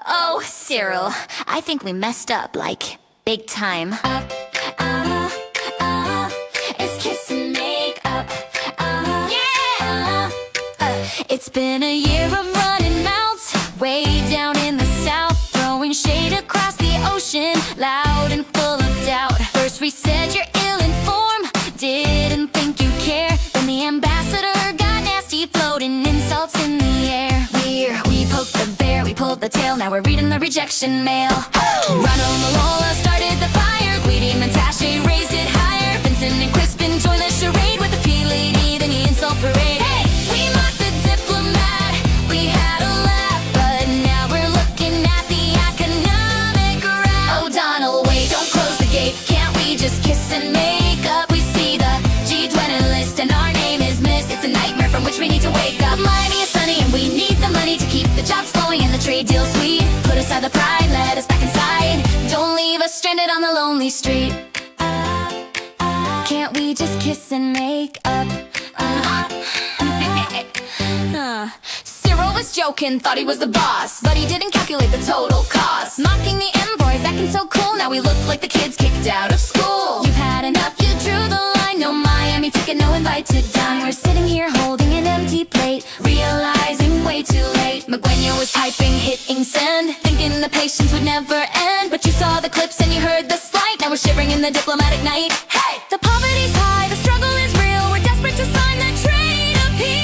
Oh, Cyril, I think we messed up, like, big time. It's kiss and make up. Yeah! It's been a year of running mouths, way down in the south, throwing shade across the ocean, loud and full of doubt. First we said you're ill-informed, didn't think you care. Then the ambassador got nasty, floating insults in the air. We poked the bear, we pulled the tail, now we're reading the rejection mail. Ronald Malola started the fire, Guidi Montache raised it higher. Vincent and Crispin joined the charade with the P-Lady, then the insult parade. Hey, we mocked the diplomat, we had a laugh, but now we're looking at the economic wrap. Oh, Donald, wait, don't close the gate, can't we just kiss and make up? We see the G20 list and our name is missed. It's a nightmare from which we need to wake up. Miami is sunny and we need the money to keep the jobs flowing and the trade deal sweet. Put aside the pride, let us back inside. Don't leave us stranded on the lonely street. Can't we just kiss and make up? Cyril was joking, thought he was the boss, but he didn't calculate the total cost. Mocking the envoys, acting so cool, now we look like the kids kicked out of school. You've had enough, you drew the line, no Miami ticket, no invite to dine. We're sitting here holding an empty plate, realizing way too late. Magwenya was typing, hitting send, thinking the patience would never end. But you saw the clips and you heard the slight, now we're shivering in the diplomatic night. Hey! The poverty's high, the struggle is real, we're desperate to sign the trade appeal.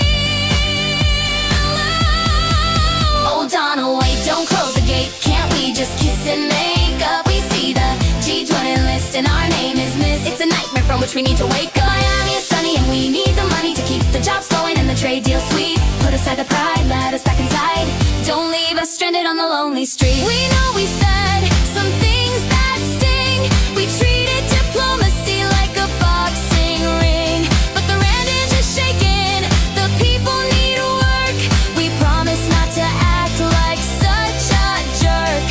Oh, Donald, wait, don't close the gate, can't we just kiss and make up? We see the G20 list and our name is missed. It's a nightmare from which we need to wake up. Miami is sunny and we need the money to keep the jobs flowing and the trade deal sweet. Put aside the pride, let us back inside. Don't leave us stranded on the lonely street. We know we said some things that sting. We treated diplomacy like a boxing ring, but the rand is just shaking. The people need work. We promise not to act like such a jerk.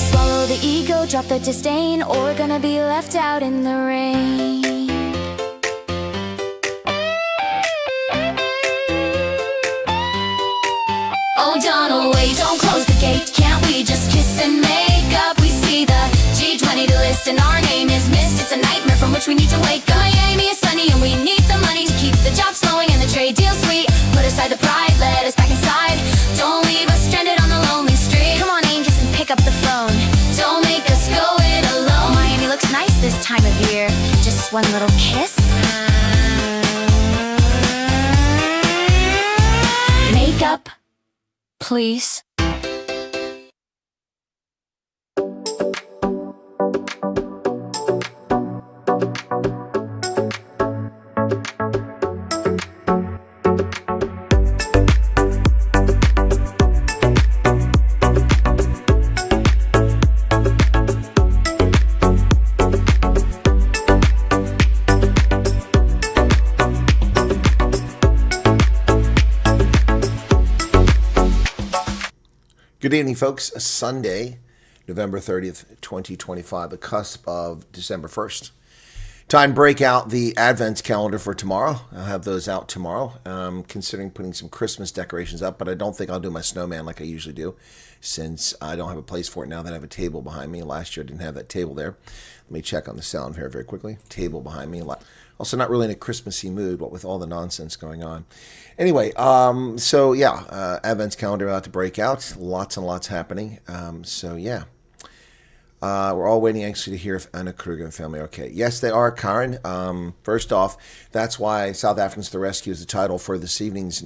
Swallow the ego, drop the disdain, or we're gonna be left out in the rain. Oh, Donald, wait, don't close the gate, can't we just kiss and make up? We see the G20 list and our name is missed. It's a nightmare from which we need to wake up. Miami is sunny and we need the money to keep the jobs flowing and the trade deal sweet. Put aside the pride, let us back inside. Don't leave us stranded on the lonely street. Come on, angels, and pick up the phone. Don't make us go it alone. Miami looks nice this time of year. Just one little kiss. Make up, please. Good evening, folks. Sunday, November 30th, 2025, the cusp of December 1st. Time to break out the Advent calendar for tomorrow. I'll have those out tomorrow. I'm considering putting some Christmas decorations up, but I don't think I'll do my snowman like I usually do, since I don't have a place for it now that I have a table behind me. Last year I didn't have that table there. Let me check on the sound here very quickly. Table behind me. Also not really in a Christmassy mood, what with all the nonsense going on. Anyway, so yeah, Advent calendar about to break out. Lots and lots happening. So yeah. We're all waiting anxiously to hear if Anna Kruger and family are okay. Yes, they are, Karen. First off, that's why South Africans to the Rescue is the title for this evening's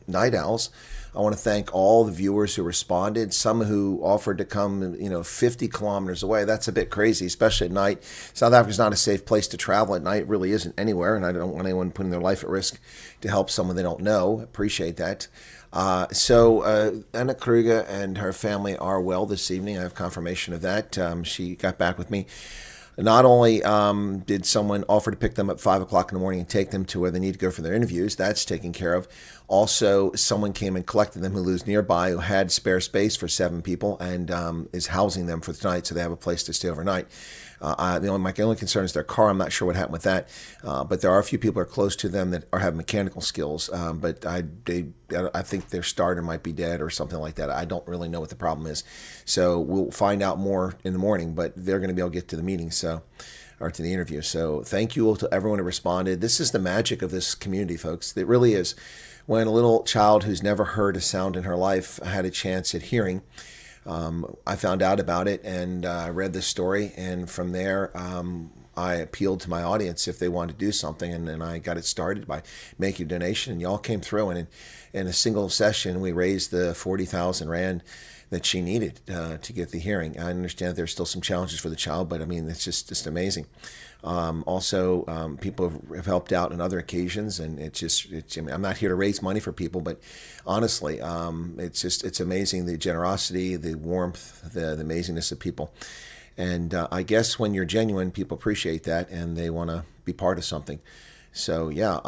Night Owls. I want to thank all the viewers who responded, some who offered to come, 50 kilometers away. That's a bit crazy, especially at night. South Africa's not a safe place to travel at night. It really isn't anywhere, and I don't want anyone putting their life at risk to help someone they don't know. Appreciate that. So Anna Kruger and her family are well this evening. I have confirmation of that. She got back with me. Not only did someone offer to pick them up 5 o'clock in the morning and take them to where they need to go for their interviews, that's taken care of. Also, someone came and collected them who lives nearby, who had spare space for 7 people and is housing them for the night, so they have a place to stay overnight. My only concern is their car. I'm not sure what happened with that, but there are a few people who are close to them that have mechanical skills. But I think their starter might be dead or something like that. I don't really know what the problem is, so we'll find out more in the morning. But they're going to be able to get to the meeting, or to the interview. So thank you all to everyone who responded. This is the magic of this community, folks. It really is. When a little child who's never heard a sound in her life had a chance at hearing, I found out about it, and I read this story, and from there I appealed to my audience if they wanted to do something, and I got it started by making a donation, and y'all came through, and in a single session we raised the 40,000 Rand that she needed to get the hearing. I understand there's still some challenges for the child, but I mean, it's just amazing. Also, people have helped out on other occasions, and I mean, I'm not here to raise money for people, but honestly, it's amazing, the generosity, the warmth, the amazingness of people. And I guess when you're genuine, people appreciate that, and they want to be part of something. So yeah,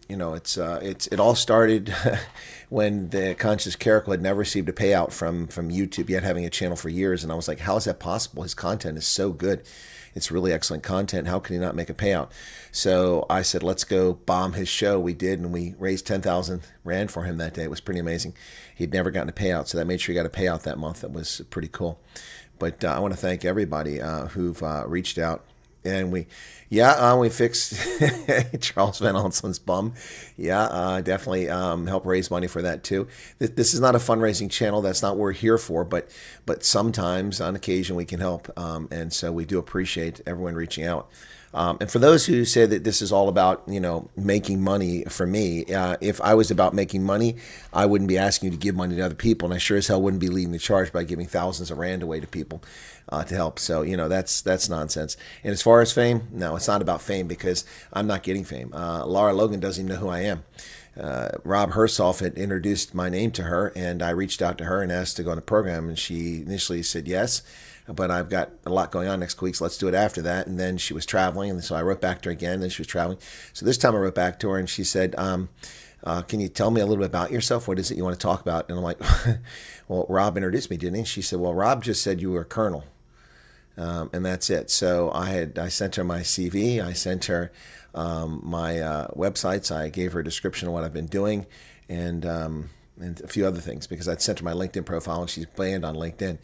it all started when the Conscious Caracal had never received a payout from YouTube, yet having a channel for years. And I was like, how is that possible? His content is so good. It's really excellent content. How can he not make a payout? So I said, let's go bomb his show. We did, and we raised 10,000 Rand for him that day. It was pretty amazing. He'd never gotten a payout, so that made sure he got a payout that month. That was pretty cool. But I want to thank everybody who've reached out. And we fixed Charles Van Onslo's bum. Yeah, definitely help raise money for that too. This is not a fundraising channel. That's not what we're here for. But sometimes, on occasion, we can help. And so we do appreciate everyone reaching out. And for those who say that this is all about, making money for me, if I was about making money, I wouldn't be asking you to give money to other people. And I sure as hell wouldn't be leading the charge by giving thousands of Rand away to people to help. So, that's nonsense. And as far as fame, no, it's not about fame, because I'm not getting fame. Laura Logan doesn't even know who I am. Rob Hersolf had introduced my name to her, and I reached out to her and asked to go on the program, and she initially said yes. But I've got a lot going on next week, so let's do it after that. And then she was traveling, and so I wrote back to her again, and then she was traveling. So this time I wrote back to her, and she said, can you tell me a little bit about yourself? What is it you want to talk about? And I'm like, well, Rob introduced me, didn't he? She said, well, Rob just said you were a colonel. And that's it. So I sent her my CV. I sent her my websites. I gave her a description of what I've been doing, and a few other things, because I'd sent her my LinkedIn profile, and she's banned on LinkedIn.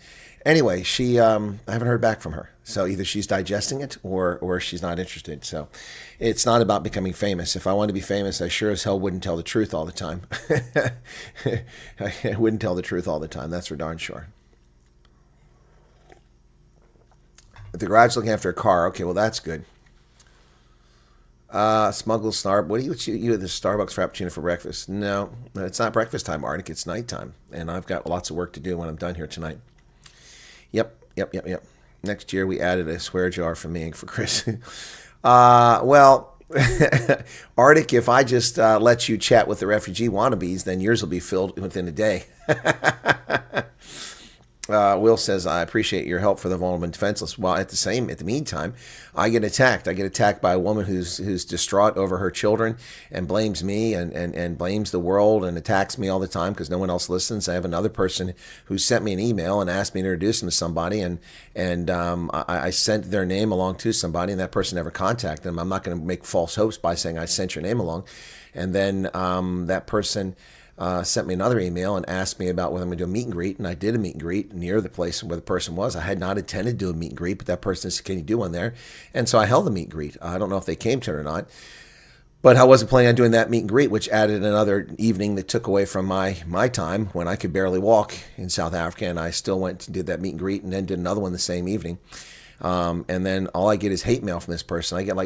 Anyway, I haven't heard back from her. So either she's digesting it or she's not interested. So it's not about becoming famous. If I wanted to be famous, I sure as hell wouldn't tell the truth all the time. I wouldn't tell the truth all the time. That's for darn sure. At the garage looking after a car. Okay, well, that's good. Smuggle Snarb. What do you at the Starbucks Frappuccino for breakfast? No, it's not breakfast time, Arctic. It's nighttime. And I've got lots of work to do when I'm done here tonight. Yep. Next year we added a swear jar for me and for Chris. Well, Arctic, if I just let you chat with the refugee wannabes, then yours will be filled within a day. Will says, I appreciate your help for the vulnerable and defenseless. Well, at the meantime, I get attacked. I get attacked by a woman who's distraught over her children and blames me and blames the world and attacks me all the time because no one else listens. I have another person who sent me an email and asked me to introduce them to somebody, and I sent their name along to somebody, and that person never contacted them. I'm not going to make false hopes by saying I sent your name along. And then that person sent me another email and asked me about whether I'm going to do a meet and greet, and I did a meet and greet near the place where the person was. I had not intended to do a meet and greet, but that person said, can you do one there? And so I held a meet and greet. I don't know if they came to it or not, but I wasn't planning on doing that meet and greet, which added another evening that took away from my time when I could barely walk in South Africa, and I still went and did that meet and greet and then did another one the same evening. And then all I get is hate mail from this person. I get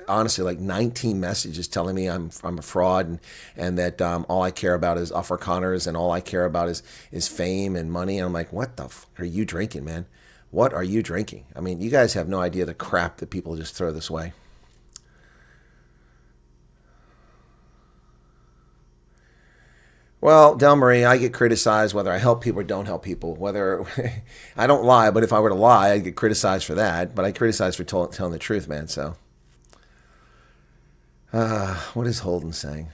honestly like 19 messages telling me I'm a fraud and that all I care about is Afrikaners and all I care about is fame and money. And I'm like, what the f are you drinking, man? What are you drinking? I mean, you guys have no idea the crap that people just throw this way. Well, Del Marie, I get criticized whether I help people or don't help people. Whether I don't lie, but if I were to lie, I'd get criticized for that. But I criticize for telling the truth, man. So, what is Holden saying?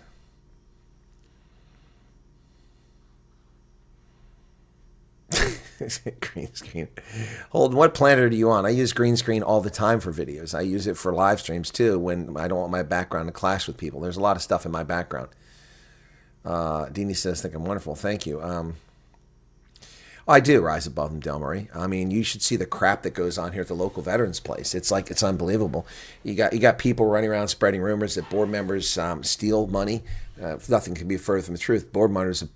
Green screen. Holden, what planet are you on? I use green screen all the time for videos. I use it for live streams too when I don't want my background to clash with people. There's a lot of stuff in my background. Deanie says, think I'm wonderful. Thank you. I do rise above them, Del Murray. I mean, you should see the crap that goes on here at the local veterans place. It's like, it's unbelievable. You got people running around spreading rumors that board members steal money. Nothing can be further from the truth. Board members have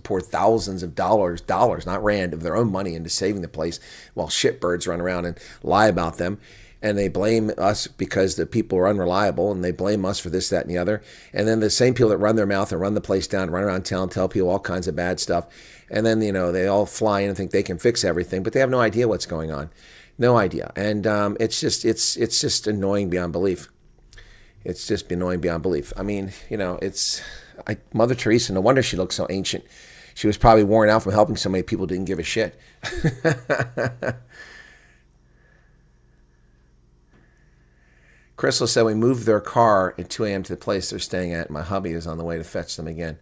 poured thousands of dollars, not rand, of their own money into saving the place, while shitbirds run around and lie about them. And they blame us because the people are unreliable, and they blame us for this, that, and the other. And then the same people that run their mouth and run the place down, run around town, tell people all kinds of bad stuff. And then, they all fly in and think they can fix everything, but they have no idea what's going on. No idea. And it's just annoying beyond belief. It's just annoying beyond belief. I mean, Mother Teresa, no wonder she looks so ancient. She was probably worn out from helping so many people who didn't give a shit. Crystal said we moved their car at 2 a.m. to the place they're staying at. My hubby is on the way to fetch them again.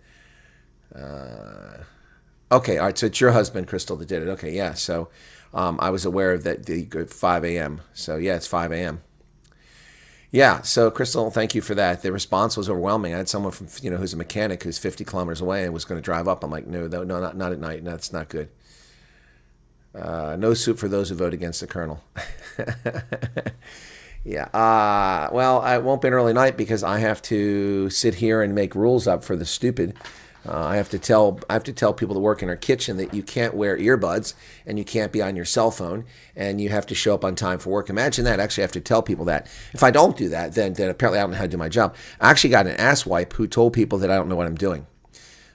Okay, all right, so it's your husband, Crystal, that did it. Okay, yeah, so I was aware of that the 5 a.m. So, yeah, it's 5 a.m. Yeah, so, Crystal, thank you for that. The response was overwhelming. I had someone from, who's a mechanic who's 50 kilometers away and was going to drive up. I'm like, no, not at night. No, that's not good. No soup for those who vote against the colonel. Yeah. Well, it won't be an early night because I have to sit here and make rules up for the stupid. I have to tell people that work in our kitchen that you can't wear earbuds and you can't be on your cell phone and you have to show up on time for work. Imagine that. Actually, I have to tell people that. If I don't do that, then apparently I don't know how to do my job. I actually got an asswipe who told people that I don't know what I'm doing.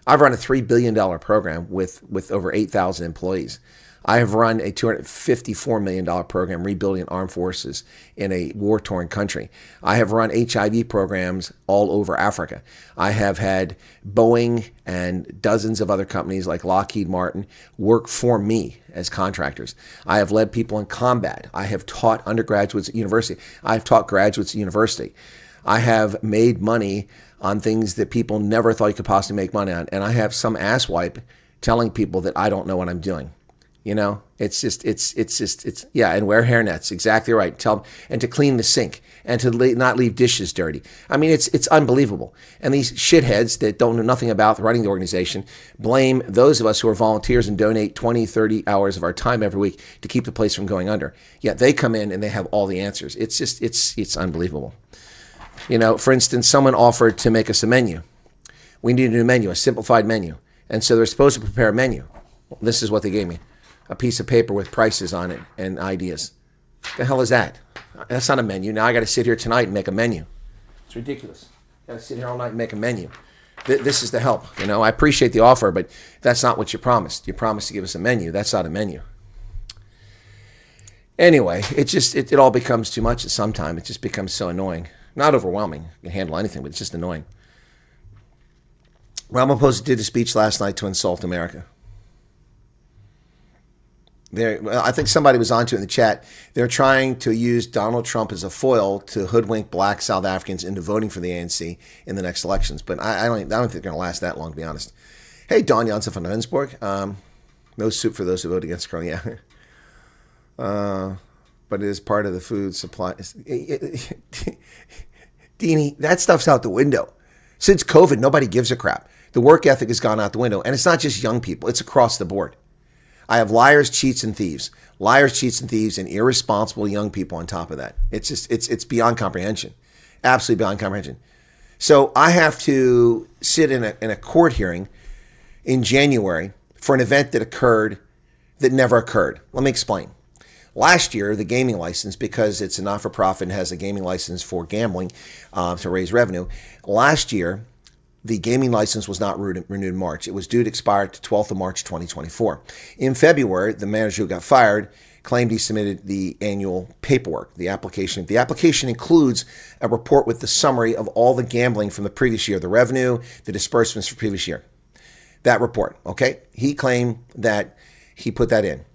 I've run a $3 billion program with over 8,000 employees. I have run a $254 million program rebuilding armed forces in a war-torn country. I have run HIV programs all over Africa. I have had Boeing and dozens of other companies like Lockheed Martin work for me as contractors. I have led people in combat. I have taught undergraduates at university. I have taught graduates at university. I have made money on things that people never thought you could possibly make money on. And I have some asswipe telling people that I don't know what I'm doing. And wear hairnets. Exactly right. Tell them, and to clean the sink and to not leave dishes dirty. I mean, it's unbelievable. And these shitheads that don't know nothing about running the organization blame those of us who are volunteers and donate 20, 30 hours of our time every week to keep the place from going under. Yet they come in and they have all the answers. It's unbelievable. For instance, someone offered to make us a menu. We need a new menu, a simplified menu. And so they're supposed to prepare a menu. Well, this is what they gave me. A piece of paper with prices on it and ideas. The hell is that? That's not a menu. Now I got to sit here tonight and make a menu. It's ridiculous. I got to sit here all night and make a menu. This is the help. I appreciate the offer, but that's not what you promised. You promised to give us a menu. That's not a menu. Anyway, it all becomes too much at some time. It just becomes so annoying. Not overwhelming. You can handle anything, but it's just annoying. Ramaphosa did a speech last night to insult America. I think somebody was onto it in the chat. They're trying to use Donald Trump as a foil to hoodwink black South Africans into voting for the ANC in the next elections. But I don't think they're going to last that long, to be honest. Hey, Don Janssen von Rensburg. No soup for those who vote against Colonial. Yeah. But it is part of the food supply. Deanie, that stuff's out the window. Since COVID, nobody gives a crap. The work ethic has gone out the window. And it's not just young people. It's across the board. I have liars, cheats, and thieves. Liars, cheats, and thieves, and irresponsible young people on top of that. It's beyond comprehension. Absolutely beyond comprehension. So I have to sit in a court hearing in January for an event that never occurred. Let me explain. Last year, the gaming license, because it's a not-for-profit and has a gaming license for gambling to raise revenue, last year, the gaming license was not renewed in March. It was due to expire to 12th of March, 2024. In February, the manager who got fired claimed he submitted the annual paperwork, the application. The application includes a report with the summary of all the gambling from the previous year, the revenue, the disbursements for previous year. That report, okay? He claimed that he put that in.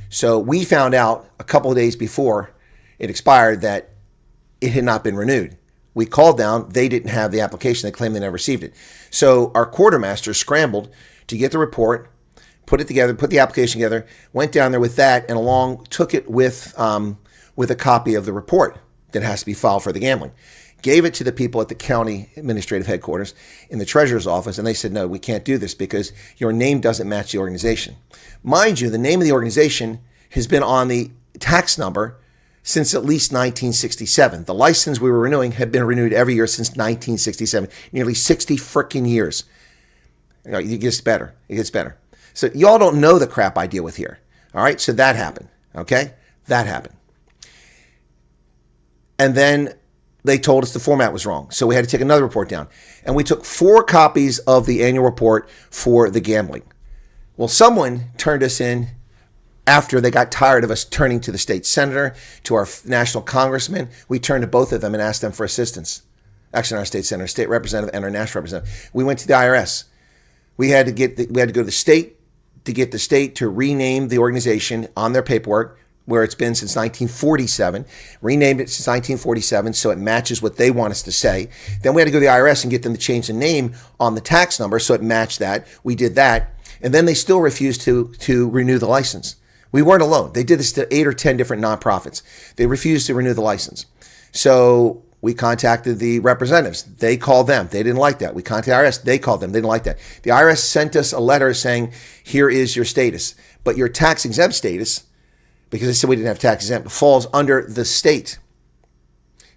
So we found out a couple of days before it expired that it had not been renewed. We called down. They didn't have the application. They claimed they never received it. So our quartermaster scrambled to get the report, put it together, put the application together, went down there with that, and took it with a copy of the report that has to be filed for the gambling. Gave it to the people at the county administrative headquarters in the treasurer's office, and they said, no, we can't do this because your name doesn't match the organization. Mind you, the name of the organization has been on the tax number since at least 1967. The license we were renewing had been renewed every year since 1967, nearly 60 freaking years. It gets better. It gets better. So y'all don't know the crap I deal with here. All right, so that happened, okay? That happened. And then they told us the format was wrong. So we had to take another report down. And we took 4 copies of the annual report for the gambling. Well, someone turned us in after they got tired of us turning to the state senator, to our national congressman. We turned to both of them and asked them for assistance. Actually, our state senator, state representative, and our national representative. We went to the IRS. We had to go to the state to get the state to rename the organization on their paperwork, where it's been since 1947, renamed it since 1947 so it matches what they want us to say. Then we had to go to the IRS and get them to change the name on the tax number so it matched that. We did that. And then they still refused to renew the license. We weren't alone. They did this to 8 or 10 different nonprofits. They refused to renew the license. So we contacted the representatives. They called them. They didn't like that. We contacted the IRS. They called them. They didn't like that. The IRS sent us a letter saying, here is your status. But your tax exempt status, because they said we didn't have tax exempt, falls under the state.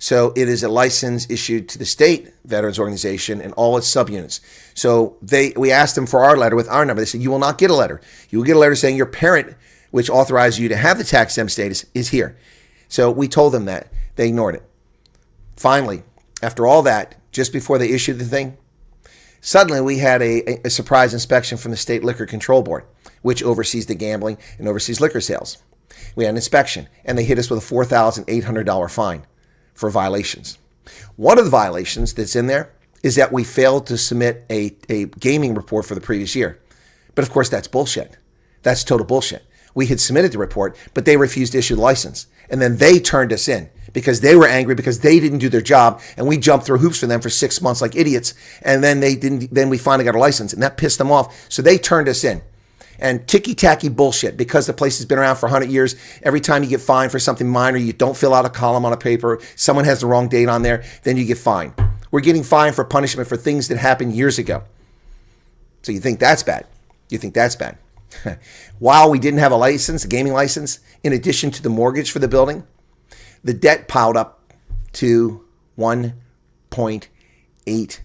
So it is a license issued to the state veterans organization and all its subunits. So we asked them for our letter with our number. They said, you will not get a letter. You will get a letter saying your parent, which authorized you to have the tax exempt status, is here. So we told them that. They ignored it. Finally, after all that, just before they issued the thing, suddenly we had a surprise inspection from the State Liquor Control Board, which oversees the gambling and oversees liquor sales. We had an inspection, and they hit us with a $4,800 fine for violations. One of the violations that's in there is that we failed to submit a gaming report for the previous year. But of course, that's bullshit. That's total bullshit. We had submitted the report, but they refused to issue the license. And then they turned us in because they were angry because they didn't do their job, and we jumped through hoops for them for 6 months like idiots. And then then we finally got a license, and that pissed them off. So they turned us in. And ticky-tacky bullshit, because the place has been around for 100 years. Every time you get fined for something minor, you don't fill out a column on a paper, someone has the wrong date on there, then you get fined. We're getting fined for punishment for things that happened years ago. So you think that's bad. You think that's bad. While we didn't have a license, a gaming license, in addition to the mortgage for the building, the debt piled up to 1.8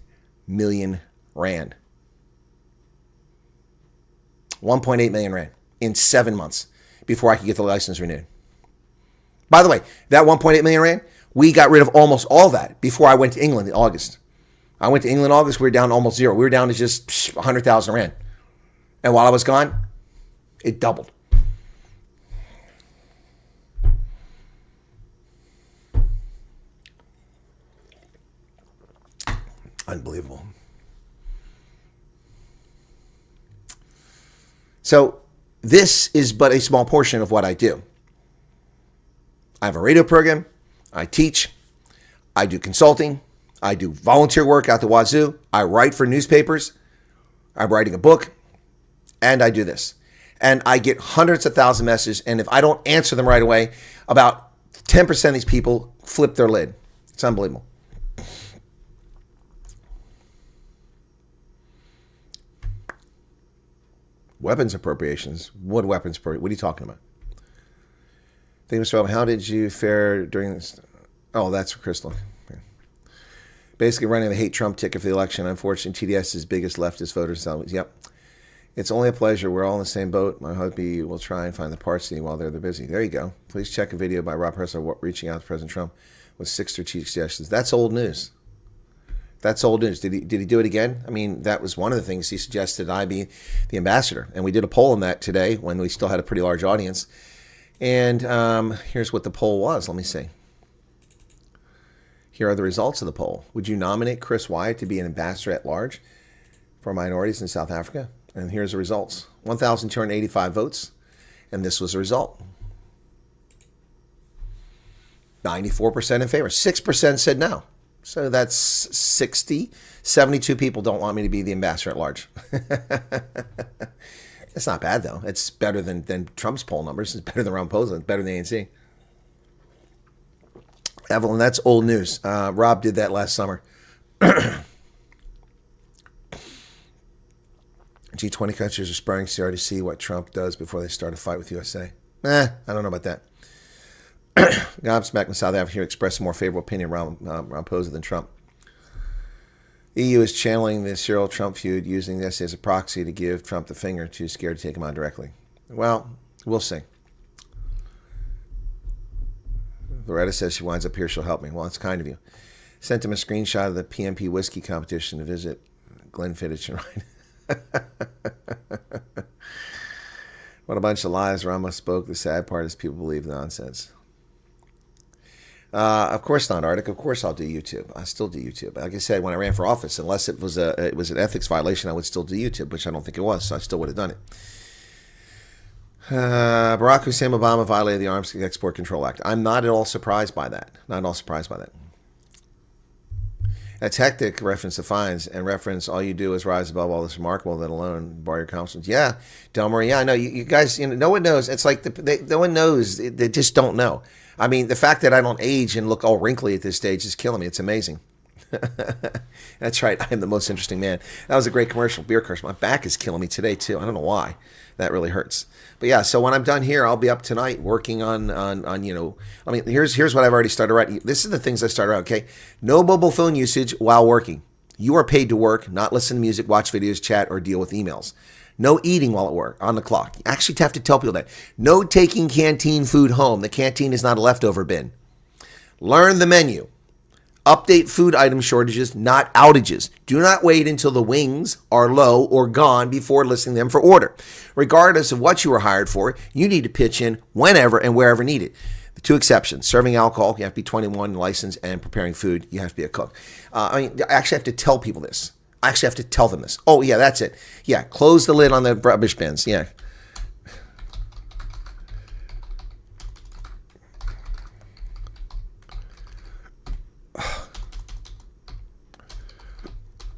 million rand. 1.8 million rand in 7 months before I could get the license renewed. By the way, that 1.8 million rand, we got rid of almost all that before I went to England in August. I went to England in August, we were down to almost zero. We were down to just 100,000 rand. And while I was gone, it doubled. Unbelievable. So this is but a small portion of what I do. I have a radio program. I teach. I do consulting. I do volunteer work out the wazoo. I write for newspapers. I'm writing a book. And I do this. And I get hundreds of thousands of messages. And if I don't answer them right away, about 10% of these people flip their lid. It's unbelievable. Weapons appropriations. What weapons appropriations? What are you talking about? Thank you, Mr. Robin. How did you fare during this? Oh, that's for Crystal. Okay. Basically running the hate Trump ticket for the election. Unfortunately, TDS's biggest leftist voters. Yep. It's only a pleasure. We're all in the same boat. My hubby will try and find the parts while they're busy. There you go. Please check a video by Rob Hersler reaching out to President Trump with 6 strategic suggestions. That's old news. That's old news. Did he do it again? I mean, that was one of the things he suggested I be the ambassador. And we did a poll on that today when we still had a pretty large audience. And here's what the poll was. Let me see. Here are the results of the poll. Would you nominate Chris Wyatt to be an ambassador at large for minorities in South Africa? And here's the results. 1,285 votes. And this was the result. 94% in favor. 6% said no. So that's 60. 72 people don't want me to be the ambassador at large. It's not bad, though. It's better than Trump's poll numbers. It's better than Ron Paul's. It's better than the ANC. Evelyn, that's old news. Rob did that last summer. G20 countries are spurring CR to see what Trump does before they start a fight with USA. I don't know about that. Gobsmacked in South Africa expressed a more favorable opinion around Posa than Trump. EU is channeling the Cyril-Trump feud, using this as a proxy to give Trump the finger, too scared to take him on directly. Well, we'll see. Loretta says she winds up here, she'll help me. Well, it's kind of you. Sent him a screenshot of the PMP whiskey competition to visit Glenfiddich and Ryan. What a bunch of lies Ramos spoke. The sad part is people believe nonsense. Of course not, Arctic. Of course I'll do YouTube. I still do YouTube. Like I said, when I ran for office, unless it was an ethics violation, I would still do YouTube, which I don't think it was, so I still would have done it. Barack Hussein Obama violated the Arms Export Control Act. I'm not at all surprised by that. Not at all surprised by that. That's hectic reference to fines and reference all you do is rise above all this remarkable that alone bar your accomplishments. Yeah, Delmar, yeah, I know. You guys, no one knows. It's like no one knows. They just don't know. I mean, the fact that I don't age and look all wrinkly at this stage is killing me. It's amazing. That's right. I am the most interesting man. That was a great commercial. Beer commercial. My back is killing me today, too. I don't know why. That really hurts. But yeah, so when I'm done here, I'll be up tonight working on I mean, here's what I've already started writing. This is the things I started out, okay? No mobile phone usage while working. You are paid to work, not listen to music, watch videos, chat, or deal with emails. No eating while at work, on the clock. You actually have to tell people that. No taking canteen food home. The canteen is not a leftover bin. Learn the menu. Update food item shortages, not outages. Do not wait until the wings are low or gone before listing them for order. Regardless of what you were hired for, you need to pitch in whenever and wherever needed. The two exceptions: serving alcohol, you have to be 21, licensed, and preparing food, you have to be a cook. I actually have to tell people this. I actually have to tell them this. Oh, yeah, that's it. Yeah, close the lid on the rubbish bins. Yeah.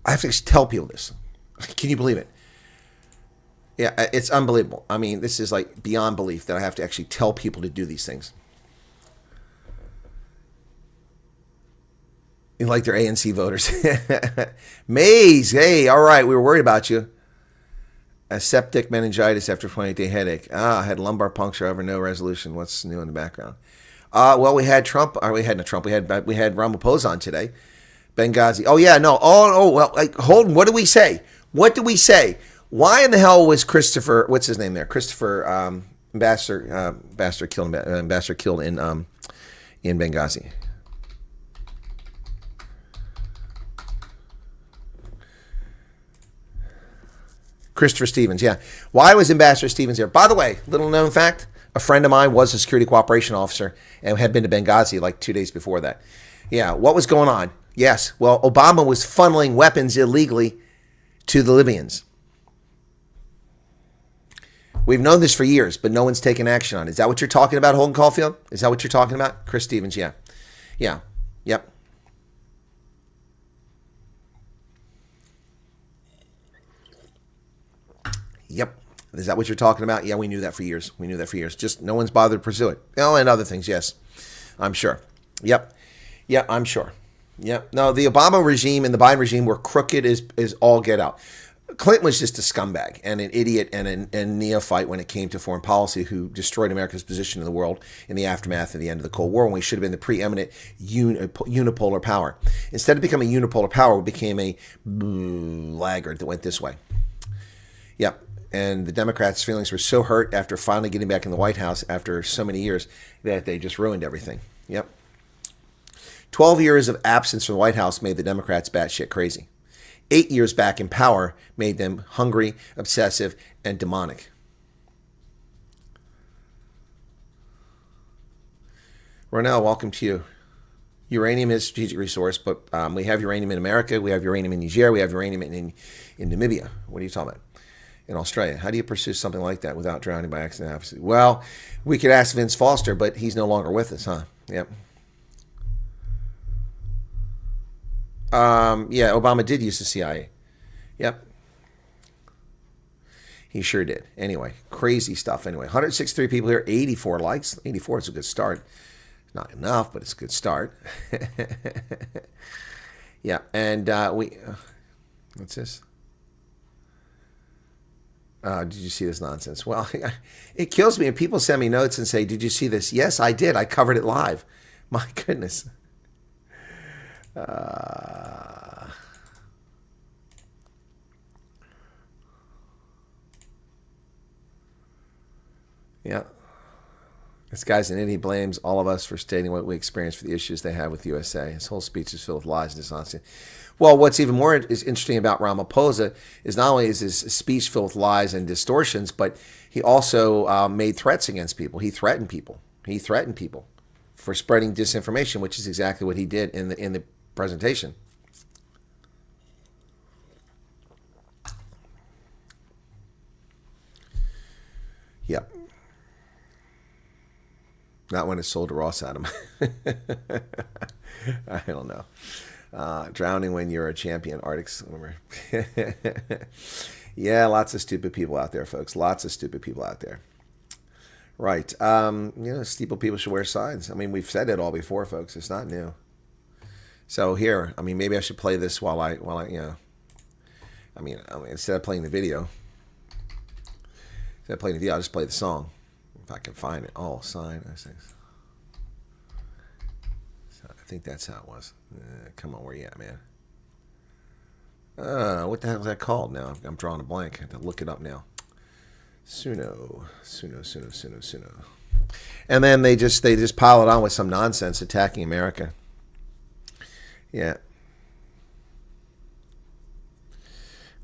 I have to tell people this. Can you believe it? Yeah, it's unbelievable. I mean, this is like beyond belief that I have to actually tell people to do these things. Like they're ANC voters. Maze, hey, all right, we were worried about you. A septic meningitis after 28-day headache. I had lumbar puncture over no resolution. What's new in the background? Well, we had Trump, or we had Trump. We had Ramaphosa on today. Benghazi. Oh yeah, no. Oh well. Like, hold on. What do we say? What do we say? Why in the hell was Christopher? What's his name there? Christopher Ambassador killed in Benghazi. Christopher Stevens, yeah. Why was Ambassador Stevens there? By the way, little known fact, a friend of mine was a security cooperation officer and had been to Benghazi like 2 days before that. Yeah, what was going on? Yes, well, Obama was funneling weapons illegally to the Libyans. We've known this for years, but no one's taken action on it. Is that what you're talking about, Holden Caulfield? Is that what you're talking about? Chris Stevens, yeah. Yeah, yep. Yep. Is that what you're talking about? Yeah, we knew that for years. Just no one's bothered to pursue it. Oh, and other things, yes. I'm sure. Yep. Yeah, I'm sure. Yep. No, the Obama regime and the Biden regime were crooked as all get out. Clinton was just a scumbag and an idiot and a neophyte when it came to foreign policy, who destroyed America's position in the world in the aftermath of the end of the Cold War, when we should have been the preeminent unipolar power. Instead of becoming a unipolar power, we became a laggard that went this way. Yep. And the Democrats' feelings were so hurt after finally getting back in the White House after so many years that they just ruined everything. Yep. 12 years of absence from the White House made the Democrats batshit crazy. 8 years back in power made them hungry, obsessive, and demonic. Ronell, welcome to you. Uranium is a strategic resource, but we have uranium in America, we have uranium in Niger, we have uranium in Namibia. What are you talking about? In Australia. How do you pursue something like that without drowning by accident? Well, we could ask Vince Foster, but he's no longer with us, huh? Yep. Yeah, Obama did use the CIA. Yep. He sure did. Anyway, crazy stuff. Anyway, 163 people here, 84 likes. 84 is a good start. Not enough, but it's a good start. Yeah, and what's this? Did you see this nonsense? Well, it kills me. And people send me notes and say, did you see this? Yes, I did. I covered it live. My goodness. Yeah. This guy's an idiot. He blames all of us for stating what we experienced for the issues they have with the USA. His whole speech is filled with lies and dishonesty. Well, what's even more interesting about Ramaphosa is not only is his speech filled with lies and distortions, but he also made threats against people. He threatened people. He threatened people for spreading disinformation, which is exactly what he did in the presentation. Yep. Not when it's sold to Ross Adam. I don't know. Drowning when you're a champion, Arctic's. Yeah, lots of stupid people out there, folks. Lots of stupid people out there. Right. Steeple people should wear signs. I mean, we've said it all before, folks. It's not new. So here, I mean, maybe I should play this while I instead of playing the video. I'll just play the song. If I can find it. Oh, sign. So I think that's how it was. Come on, where you at, man? What the hell is that called now? I'm drawing a blank. I have to look it up now. Suno. And then they just pile it on with some nonsense attacking America. Yeah.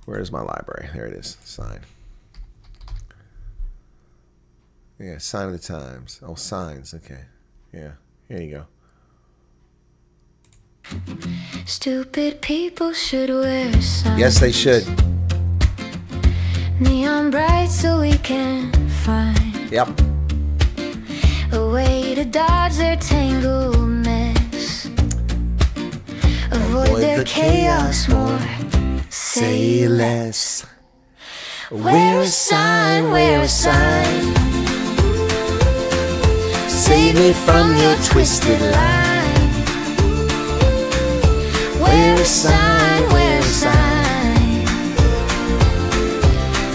Where's my library? There it is. Sign. Yeah, sign of the times. Oh, signs. Okay. Yeah. Here you go. Stupid people should wear signs. Yes, they should. Neon bright so we can find Yep. a way to dodge their tangled mess. Avoid their chaos more. Say less. Wear a sign, wear a sign. Save me from your twisted line. Wear a sign, wear a sign.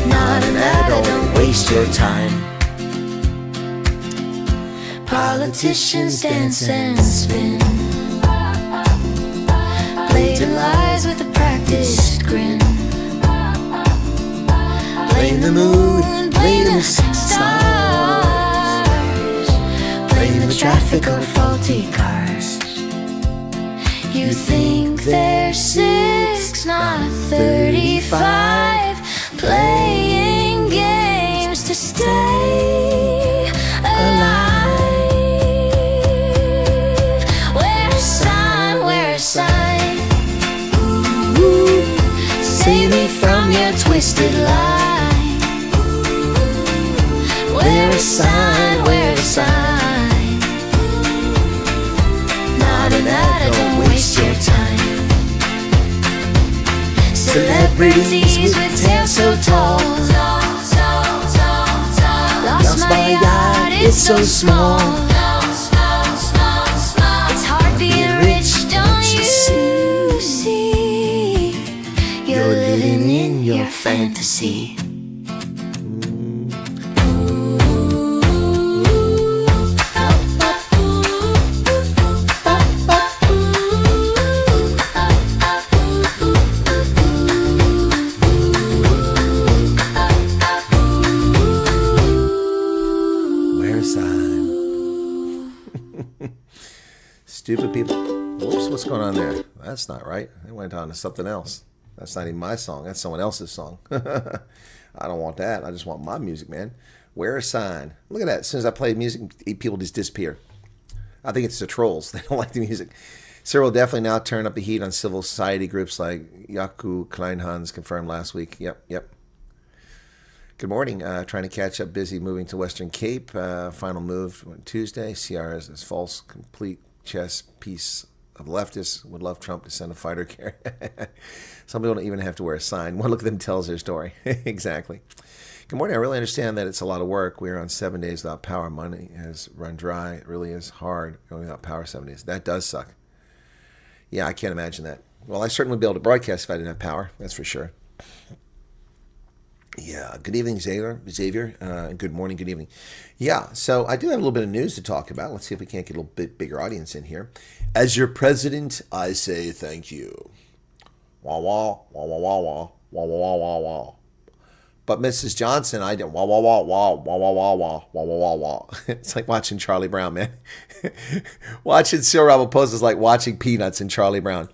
Not an ad, don't waste your time. Politicians dance and spin, blatant lies with a practiced grin. Blame the moon, blame the stars, blame the traffic or faulty cars. You think they're 6, not 35, playing games to stay alive. Wear a sign, wear a sign. Save me from your twisted line. Wear a sign, wear a sign. Not an ad, don't waste your time. Celebrities with tails so tall, lost my yacht, it's so small. It's hard being rich, don't you see? You're living in your fantasy. Stupid people. Whoops, what's going on there? That's not right. They went on to something else. That's not even my song. That's someone else's song. I don't want that. I just want my music, man. Wear a sign. Look at that. As soon as I play music, people just disappear. I think it's the trolls. They don't like the music. Sir will definitely now turn up the heat on civil society groups like Yaku Kleinhans confirmed last week. Yep. Good morning. Trying to catch up. Busy moving to Western Cape. Final move Tuesday. CR is false. Complete chess piece of leftists. Would love Trump to send a fighter carrier. Some people don't even have to wear a sign. One look at them tells their story. Exactly. Good morning. I really understand that it's a lot of work. We are on 7 days without power. Money has run dry. It really is hard going without power 7 days. That does suck. Yeah, I can't imagine that. Well, I certainly would be able to broadcast if I didn't have power. That's for sure. Yeah. Good evening, Xavier. Good morning. Good evening. Yeah. So I do have a little bit of news to talk about. Let's see if we can't get a little bit bigger audience in here. As your president, I say thank you. Wah, wah, wah, wah, wah, wah, wah, wah, wah, wah. But Mrs. Johnson, I didn't wah, wah, wah, wah, wah, wah, wah, wah, wah, wah, wah, wah. It's like watching Charlie Brown, man. Watching Cyril Ramaphosa is like watching Peanuts and Charlie Brown.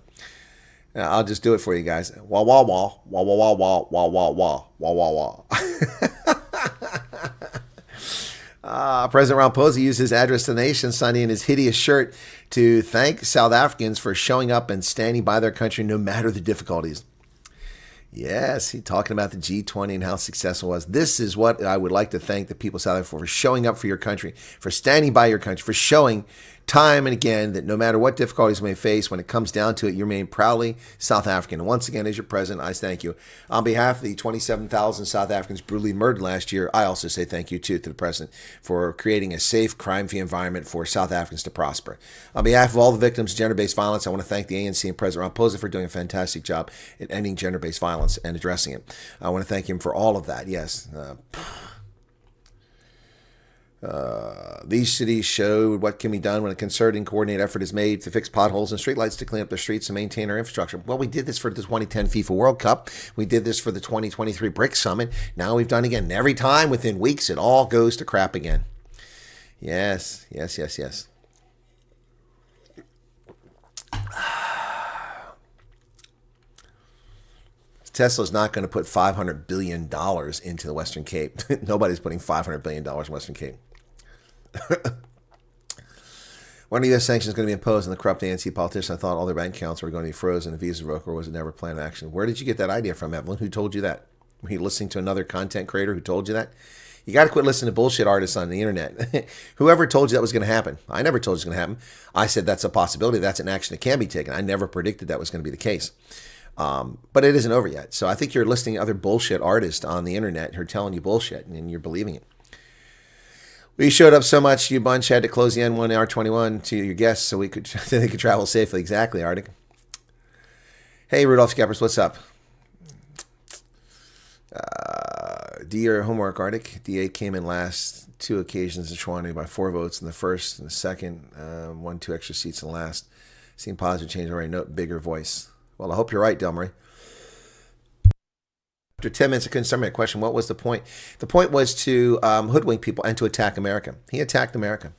I'll just do it for you guys. Wah, wah, wah, wah, wah, wah, wah, wah, wah, wah, wah, wah. President Ramaphosa used his address to the nation Sunday in his hideous shirt to thank South Africans for showing up and standing by their country no matter the difficulties. Yes, he's talking about the G20 and how successful it was. This is what I would like to thank the people of South Africa for showing up for your country, for standing by your country, for showing time and again that no matter what difficulties we may face, when it comes down to it, you remain proudly South African. And once again, as your president, I thank you. On behalf of the 27,000 South Africans brutally murdered last year, I also say thank you, too, to the president for creating a safe, crime-free environment for South Africans to prosper. On behalf of all the victims of gender-based violence, I want to thank the ANC and President Ramaphosa for doing a fantastic job at ending gender-based violence and addressing it. I want to thank him for all of that, yes. These cities showed what can be done when a concerted and coordinated effort is made to fix potholes and streetlights, to clean up the streets and maintain our infrastructure. Well, we did this for the 2010 FIFA World Cup. We did this for the 2023 BRICS Summit. Now we've done it again. And every time, within weeks, it all goes to crap again. Yes, yes, yes, yes. Tesla's not going to put $500 billion into the Western Cape. Nobody's putting $500 billion in Western Cape. When are U.S. sanctions going to be imposed on the corrupt ANC politicians? I thought all their bank accounts were going to be frozen and visas revoked, or was it never a plan of action? Where did you get that idea from, Evelyn? Who told you that? Were you listening to another content creator who told you that? You got to quit listening to bullshit artists on the internet. Whoever told you that was going to happen? I never told you it was going to happen. I said that's a possibility. That's an action that can be taken. I never predicted that was going to be the case. But it isn't over yet. So I think you're listening to other bullshit artists on the internet who are telling you bullshit and you're believing it. We showed up so much, you bunch had to close the N1 R21 to your guests so they could travel safely. Exactly, Arctic. Hey, Rudolph Skeppers, what's up? Do your homework, Arctic. DA came in last 2 occasions in Schwanee by 4 votes in the first and the second. Won 2 extra seats in the last. Seen positive change already. Note bigger voice. Well, I hope you're right, Delmarie. After 10 minutes, I couldn't start my question. What was the point? The point was to hoodwink people and to attack America. He attacked America.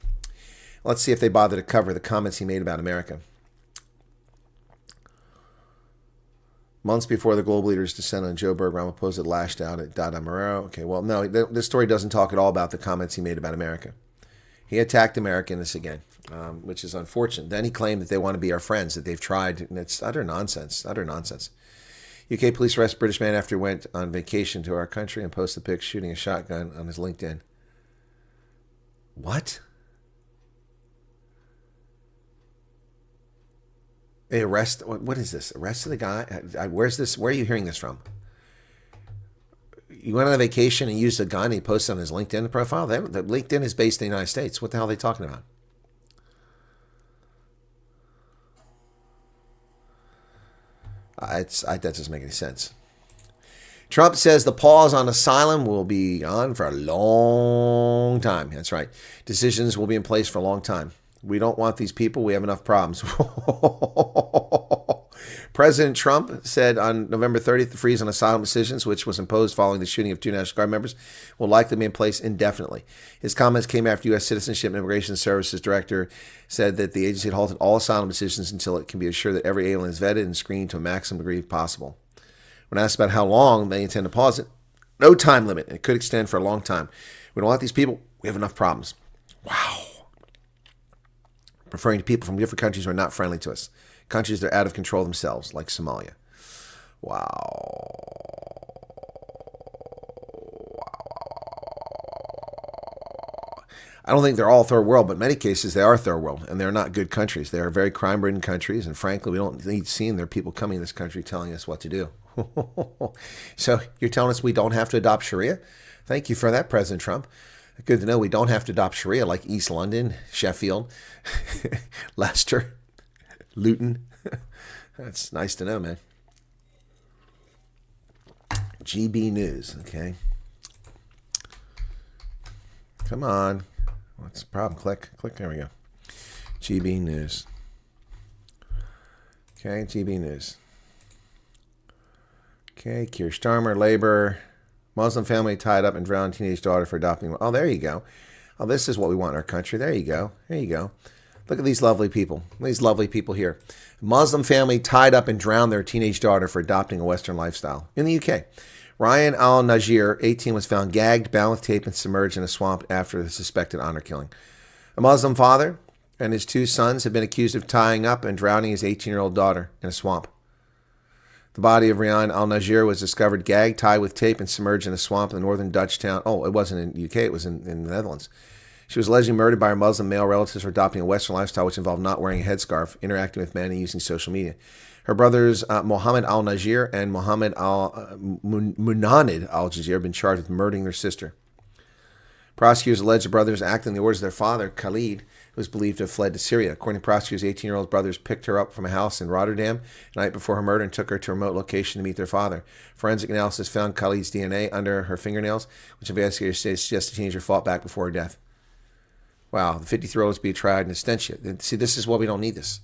Let's see if they bother to cover the comments he made about America. Months before the global leaders descend on Joe Berg, Ramaphosa lashed out at Dada Marrero. Okay, well, no, this story doesn't talk at all about the comments he made about America. He attacked Americans again, which is unfortunate. Then he claimed that they want to be our friends, that they've tried, and it's utter nonsense, utter nonsense. UK police arrest British man after he went on vacation to our country and posted pics shooting a shotgun on his LinkedIn. What? They arrest, what is this? Arrested the guy? Where's this? Where are you hearing this from? You went on a vacation and used a gun and he posted on his LinkedIn profile? The LinkedIn is based in the United States. What the hell are they talking about? That doesn't make any sense. Trump says the pause on asylum will be on for a long time. That's right. Decisions will be in place for a long time. We don't want these people. We have enough problems. President Trump said on November 30th, the freeze on asylum decisions, which was imposed following the shooting of 2 National Guard members, will likely be in place indefinitely. His comments came after U.S. Citizenship and Immigration Services Director said that the agency had halted all asylum decisions until it can be assured that every alien is vetted and screened to a maximum degree possible. When asked about how long they intend to pause it, no time limit. It could extend for a long time. We don't want these people. We have enough problems. Wow. Referring to people from different countries who are not friendly to us. Countries that are out of control themselves, like Somalia. Wow. I don't think they're all third world, but in many cases they are third world, and they're not good countries. They are very crime-ridden countries, and frankly, we don't need seeing their people coming to this country telling us what to do. So you're telling us we don't have to adopt Sharia? Thank you for that, President Trump. Good to know we don't have to adopt Sharia like East London, Sheffield, Leicester, Luton. That's nice to know, man. GB News, okay. Come on. What's the problem? Click. There we go. GB News. Okay, GB News. Okay, Keir Starmer, Labor. Muslim family tied up and drowned teenage daughter for adopting. Oh, there you go. Oh, this is what we want in our country. There you go. There you go. Look at these lovely people. These lovely people here. Muslim family tied up and drowned their teenage daughter for adopting a Western lifestyle. In the UK, Ryan al-Najir, 18, was found gagged, bound with tape, and submerged in a swamp after the suspected honor killing. A Muslim father and his 2 sons have been accused of tying up and drowning his 18-year-old daughter in a swamp. The body of Ryan al-Najir was discovered gagged, tied with tape, and submerged in a swamp in the northern Dutch town. Oh, it wasn't in the UK, it was in the Netherlands. She was allegedly murdered by her Muslim male relatives for adopting a Western lifestyle, which involved not wearing a headscarf, interacting with men, and using social media. Her brothers, Mohammed al-Najir and Mohammed Munanid al-Jazir, have been charged with murdering their sister. Prosecutors allege the brothers acted on the orders of their father, Khalid, who was believed to have fled to Syria. According to prosecutors, 18-year-old brothers picked her up from a house in Rotterdam the night before her murder and took her to a remote location to meet their father. Forensic analysis found Khalid's DNA under her fingernails, which investigators say suggests the teenager fought back before her death. Wow, the 53-year-old is being tried in absentia. See, this is why we don't need this.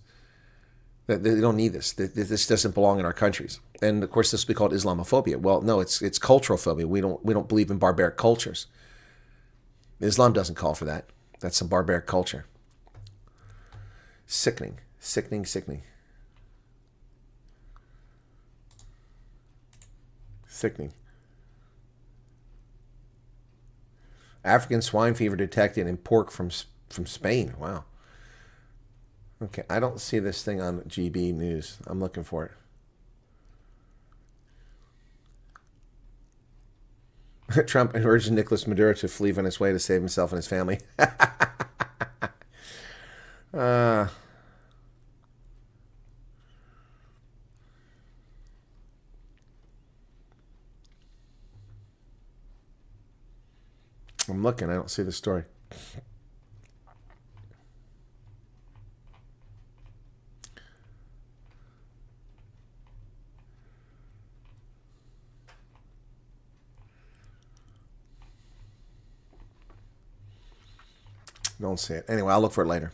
They don't need this. This doesn't belong in our countries. And, of course, this will be called Islamophobia. Well, no, it's cultural phobia. We don't believe in barbaric cultures. Islam doesn't call for that. That's some barbaric culture. Sickening. Sickening. African swine fever detected in pork from Spain. Wow. Okay, I don't see this thing on GB News. I'm looking for it. Trump urged Nicolas Maduro to flee Venezuela to save himself and his family. I'm looking. I don't see the story. Don't see it. Anyway, I'll look for it later.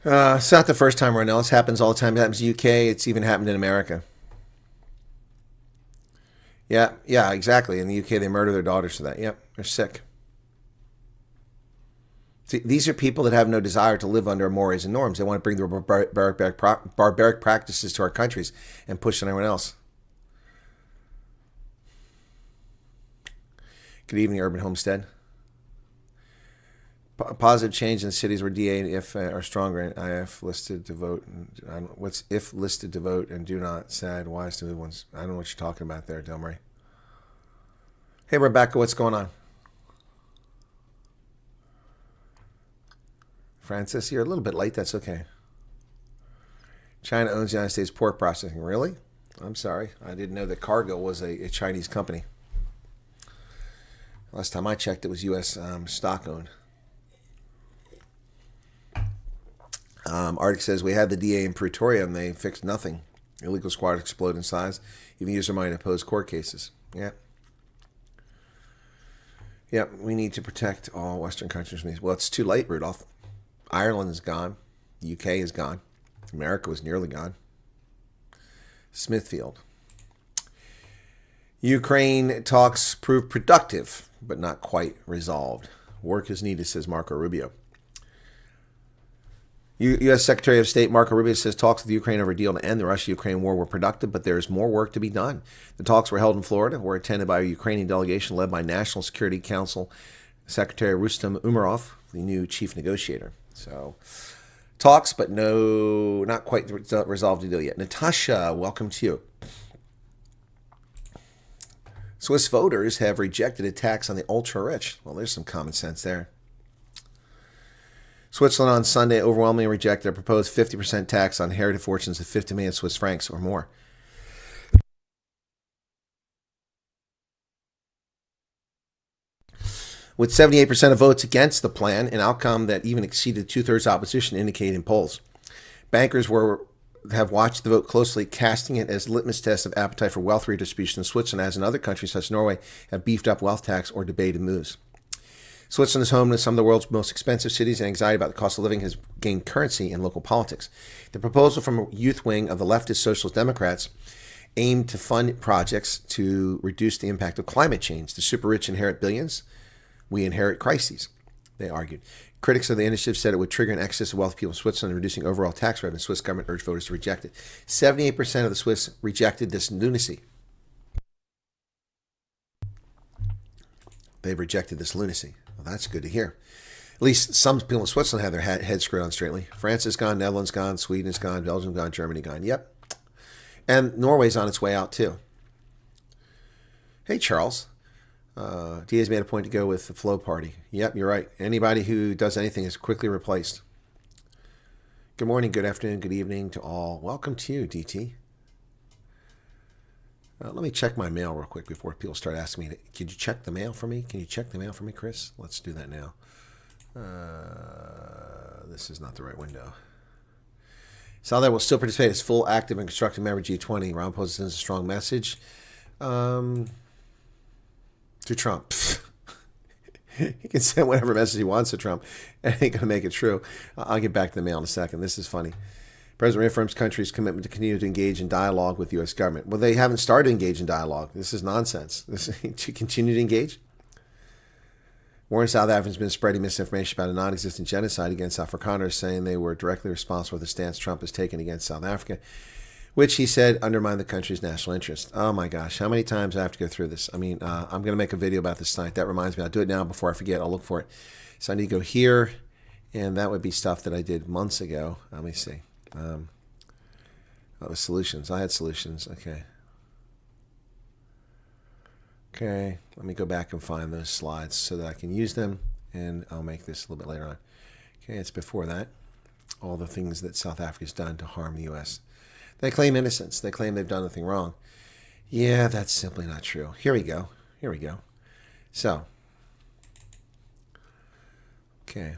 It's not the first time right now. This happens all the time. It happens in the UK. It's even happened in America. Yeah, exactly. In the UK, they murder their daughters for that. Yep, they're sick. See, these are people that have no desire to live under mores and norms. They want to bring their barbaric practices to our countries and push on everyone else. Good evening, Urban Homestead. Positive change in cities where DA and IF are stronger and IF listed to vote. What's IF listed to vote and do not? Sad. Wise to move ones. I don't know what you're talking about there, Del Marie. Hey, Rebecca, what's going on? Francis, you're a little bit late. That's okay. China owns the United States pork processing. Really? I'm sorry. I didn't know that Cargill was a Chinese company. Last time I checked, it was U.S. stock owned. Arctic says, we had the DA in Pretoria and they fixed nothing. Illegal squatters explode in size. Even use their money to oppose court cases. Yeah. Yep, we need to protect all Western countries from these. Well, it's too late, Rudolph. Ireland is gone. The UK is gone. America was nearly gone. Smithfield. Ukraine talks prove productive, but not quite resolved. Work is needed, says Marco Rubio. U.S. Secretary of State Marco Rubio says talks with Ukraine over a deal to end the Russia-Ukraine war were productive, but there is more work to be done. The talks were held in Florida, were attended by a Ukrainian delegation led by National Security Council Secretary Rustem Umerov, the new chief negotiator. So, talks, but not quite resolved the deal yet. Natasha, welcome to you. Swiss voters have rejected a tax on the ultra-rich. Well, there's some common sense there. Switzerland on Sunday overwhelmingly rejected a proposed 50% tax on inherited fortunes of 50 million Swiss francs or more. With 78% of votes against the plan, an outcome that even exceeded two-thirds opposition indicated in polls. Bankers have watched the vote closely, casting it as a litmus test of appetite for wealth redistribution in Switzerland, as in other countries such as Norway have beefed up wealth tax or debated moves. Switzerland is home to some of the world's most expensive cities, and anxiety about the cost of living has gained currency in local politics. The proposal from a youth wing of the leftist Socialist Democrats aimed to fund projects to reduce the impact of climate change. The super rich inherit billions. We inherit crises, they argued. Critics of the initiative said it would trigger an excess of wealthy people in Switzerland, reducing overall tax revenue. The Swiss government urged voters to reject it. 78% of the Swiss rejected this lunacy. They've rejected this lunacy. Well, that's good to hear. At least some people in Switzerland have their heads screwed on straightly. France is gone, Netherlands gone, Sweden is gone, Belgium gone, Germany gone. Yep. And Norway's on its way out too. Hey, Charles. Diaz made a point to go with the Flow Party. Yep, you're right. Anybody who does anything is quickly replaced. Good morning, good afternoon, good evening to all. Welcome to you, DT. Let me check my mail real quick before people start asking me, could you check the mail for me? Can you check the mail for me, Chris? Let's do that now. This is not the right window. South Africa will still participate as full, active, and constructive member of G20. Ron Post sends a strong message. To Trump. He can send whatever message he wants to Trump. It ain't going to make it true. I'll get back to the mail in a second. This is funny. President reaffirms country's commitment to continue to engage in dialogue with the U.S. government. Well, they haven't started to engage in dialogue. This is nonsense. To continue to engage? Warren South Africans have been spreading misinformation about a non-existent genocide against Afrikaners, saying they were directly responsible for the stance Trump has taken against South Africa, which he said undermined the country's national interest. Oh my gosh, how many times do I have to go through this? I mean, I'm going to make a video about this tonight. That reminds me, I'll do it now before I forget. I'll look for it. So I need to go here, and that would be stuff that I did months ago. Let me see. That was solutions. I had solutions. Okay. Okay, let me go back and find those slides so that I can use them, and I'll make this a little bit later on. Okay, it's before that. All the things that South Africa's done to harm the U.S. They claim innocence. They claim they've done nothing wrong. Yeah, that's simply not true. Here we go. Here we go. So, okay.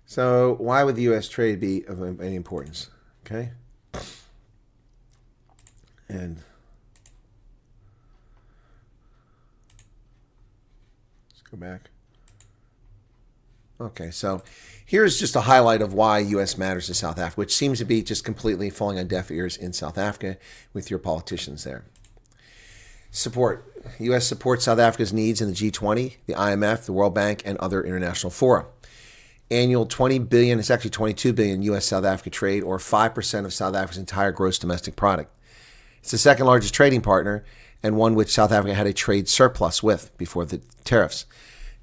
So, why would the U.S. trade be of any importance? Okay. And let's go back. Okay, so here's just a highlight of why U.S. matters to South Africa, which seems to be just completely falling on deaf ears in South Africa with your politicians there. Support. U.S. supports South Africa's needs in the G20, the IMF, the World Bank, and other international fora. Annual $20 billion, it's actually $22 billion U.S.-South Africa trade, or 5% of South Africa's entire gross domestic product. It's the second largest trading partner, and one which South Africa had a trade surplus with before the tariffs.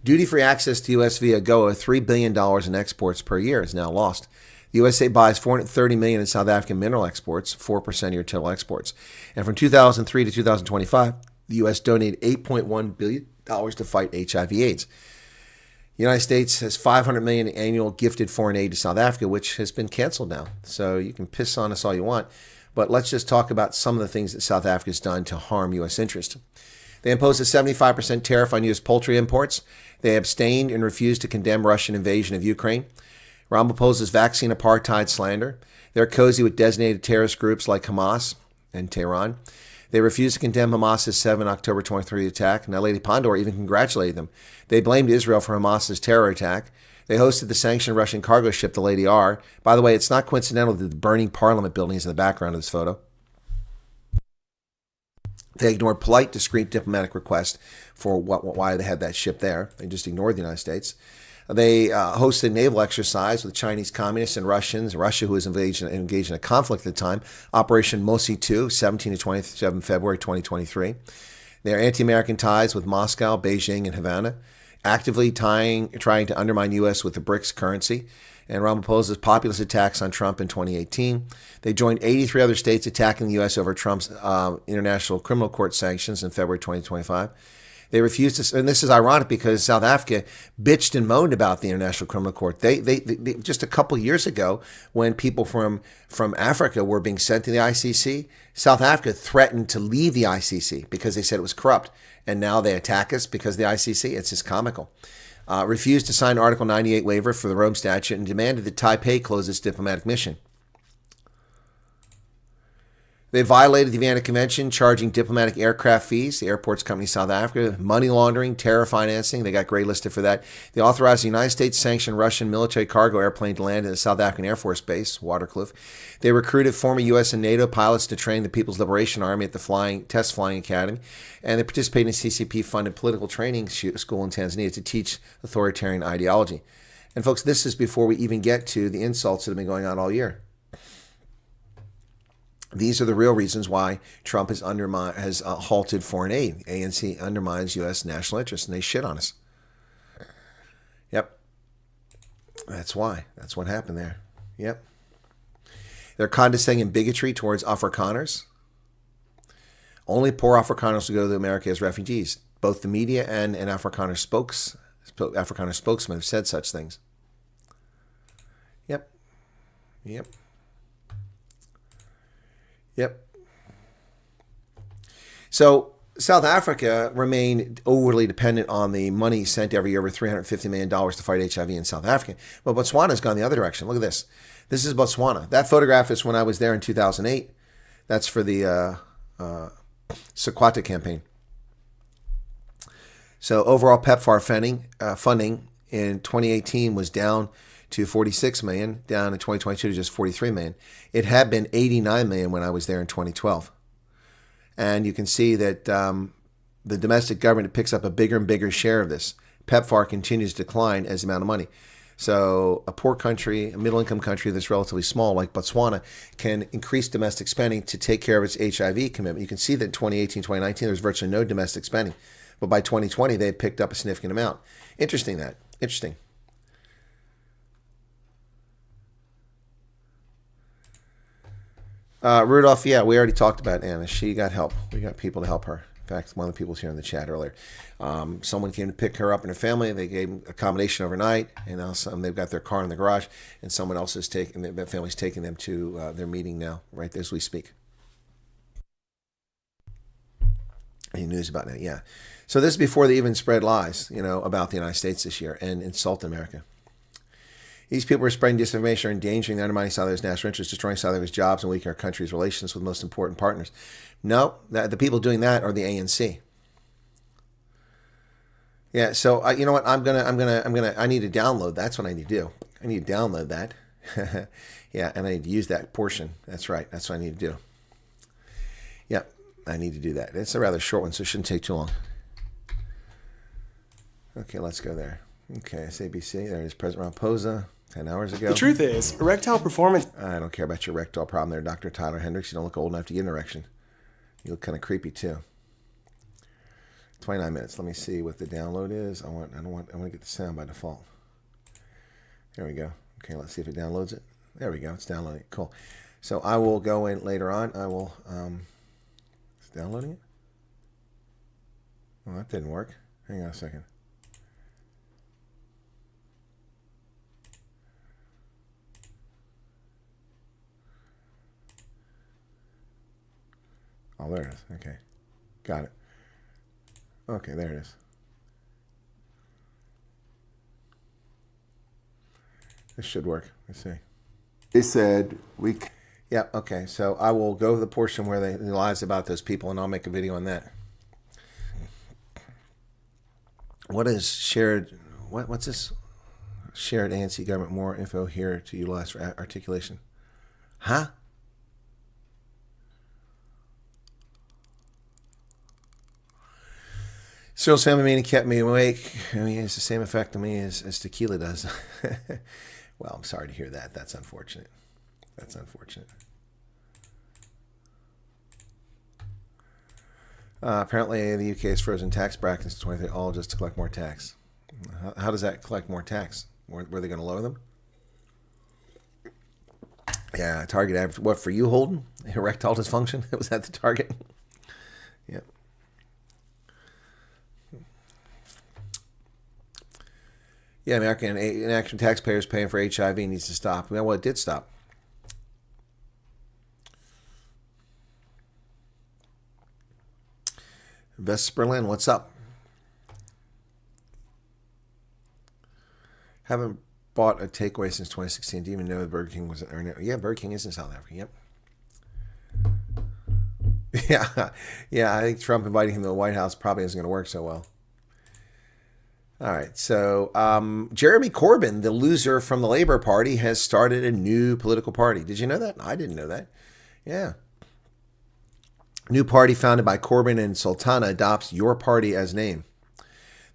Duty-free access to U.S. via AGOA, $3 billion in exports per year, is now lost. The USA buys $430 million in South African mineral exports, 4% of your total exports. And from 2003 to 2025, the U.S. donated $8.1 billion to fight HIV/AIDS. The United States has $500 million in annual gifted foreign aid to South Africa, which has been canceled now. So you can piss on us all you want, but let's just talk about some of the things that South Africa has done to harm U.S. interest. They imposed a 75% tariff on U.S. poultry imports. They abstained and refused to condemn Russian invasion of Ukraine. Ramaphosa's vaccine apartheid slander. They're cozy with designated terrorist groups like Hamas and Tehran. They refused to condemn Hamas's 7 October 23 attack. Now, Lady Pandora even congratulated them. They blamed Israel for Hamas's terror attack. They hosted the sanctioned Russian cargo ship, the Lady R. By the way, it's not coincidental that the burning parliament building is in the background of this photo. They ignored polite, discreet diplomatic requests for why they had that ship there. They just ignored the United States. They hosted a naval exercise with Chinese communists and Russians. Russia, who was engaged in a conflict at the time, Operation Mosi 2, 17 to 27 February 2023. Their anti-American ties with Moscow, Beijing, and Havana, actively trying to undermine U.S. with the BRICS currency, and Ramaphosa's populist attacks on Trump in 2018. They joined 83 other states attacking the U.S. over Trump's International Criminal Court sanctions in February 2025. They refused to, and this is ironic because South Africa bitched and moaned about the International Criminal Court. They just a couple years ago, when people from Africa were being sent to the ICC, South Africa threatened to leave the ICC because they said it was corrupt. And now they attack us because of the ICC. It's just comical. Refused to sign Article 98 waiver for the Rome Statute and demanded that Taipei close its diplomatic mission. They violated the Vienna Convention, charging diplomatic aircraft fees, the airports company in South Africa, money laundering, terror financing. They got gray listed for that. They authorized the United States sanctioned Russian military cargo airplane to land at the South African Air Force Base, Waterkloof. They recruited former U.S. and NATO pilots to train the People's Liberation Army at the Test Flying Academy. And they participated in CCP-funded political training school in Tanzania to teach authoritarian ideology. And folks, this is before we even get to the insults that have been going on all year. These are the real reasons why Trump has halted foreign aid. ANC undermines U.S. national interests, and they shit on us. Yep. That's why. That's what happened there. Yep. They're condescending and bigotry towards Afrikaners. Only poor Afrikaners will go to America as refugees. Both the media and an Afrikaner spokesman have said such things. Yep. Yep. Yep. So South Africa remained overly dependent on the money sent every year, over $350 million to fight HIV in South Africa. But Botswana's gone the other direction. Look at this. This is Botswana. That photograph is when I was there in 2008. That's for the Sequata campaign. So overall PEPFAR funding in 2018 was down to 46 million, down in 2022 to just 43 million. It had been 89 million when I was there in 2012. And you can see that the domestic government picks up a bigger and bigger share of this. PEPFAR continues to decline as the amount of money. So a poor country, a middle-income country that's relatively small like Botswana can increase domestic spending to take care of its HIV commitment. You can see that in 2018, 2019, there was virtually no domestic spending. But by 2020, they had picked up a significant amount. Interesting. Rudolph, yeah, we already talked about Anna. She got help. We got people to help her. In fact, one of the people was here in the chat earlier. Someone came to pick her up and her family. They gave them accommodation overnight, and now they've got their car in the garage, and someone else is taking that family's taking them to their meeting now, right as we speak. Any news about that? Yeah. So this is before they even spread lies, about the United States this year and insult America. These people are spreading disinformation, are endangering and undermining South Africa's national interests, destroying South Africa's jobs, and weakening our country's relations with most important partners. No, the people doing that are the ANC. Yeah, so you know what? I need to download. That's what I need to do. I need to download that. Yeah, and I need to use that portion. That's right. That's what I need to do. Yeah, I need to do that. It's a rather short one, so it shouldn't take too long. Okay, let's go there. Okay, SABC. There it is. President Ramaphosa. 10 hours ago. The truth is, erectile performance... I don't care about your erectile problem there, Dr. Tyler Hendricks. You don't look old enough to get an erection. You look kind of creepy, too. 29 minutes. Let me see what the download is. I want to get the sound by default. There we go. Okay, let's see if it downloads it. There we go. It's downloading. Cool. So I will go in later on. I will... It's downloading it? Oh, that didn't work. Hang on a second. Oh, there it is. Okay. Got it. Okay, there it is. This should work. Let's see. They said we... Yeah, okay. So I will go to the portion where they lies about those people, and I'll make a video on that. What is shared... What's this? Shared ANC government. More info here to utilize for articulation. Huh? Cyril's family meeting kept me awake. I mean, it's the same effect on me as tequila does. Well, I'm sorry to hear that. That's unfortunate. That's unfortunate. Apparently, the UK has frozen tax brackets to 23, all just to collect more tax. How does that collect more tax? Were they going to lower them? Yeah, target average. What, for you, Holden? Erectile dysfunction? Was that the target? Yep. Yeah, American taxpayers paying for HIV needs to stop. Well, it did stop. Vestas Berlin, what's up? Haven't bought a takeaway since 2016. Didn't even know that Burger King was in. Yeah, Burger King is in South Africa. Yep. Yeah. I think Trump inviting him to the White House probably isn't going to work so well. All right, so Jeremy Corbyn, the loser from the Labour Party, has started a new political party. Did you know that? I didn't know that. Yeah. New party founded by Corbyn and Sultana adopts Your Party as name.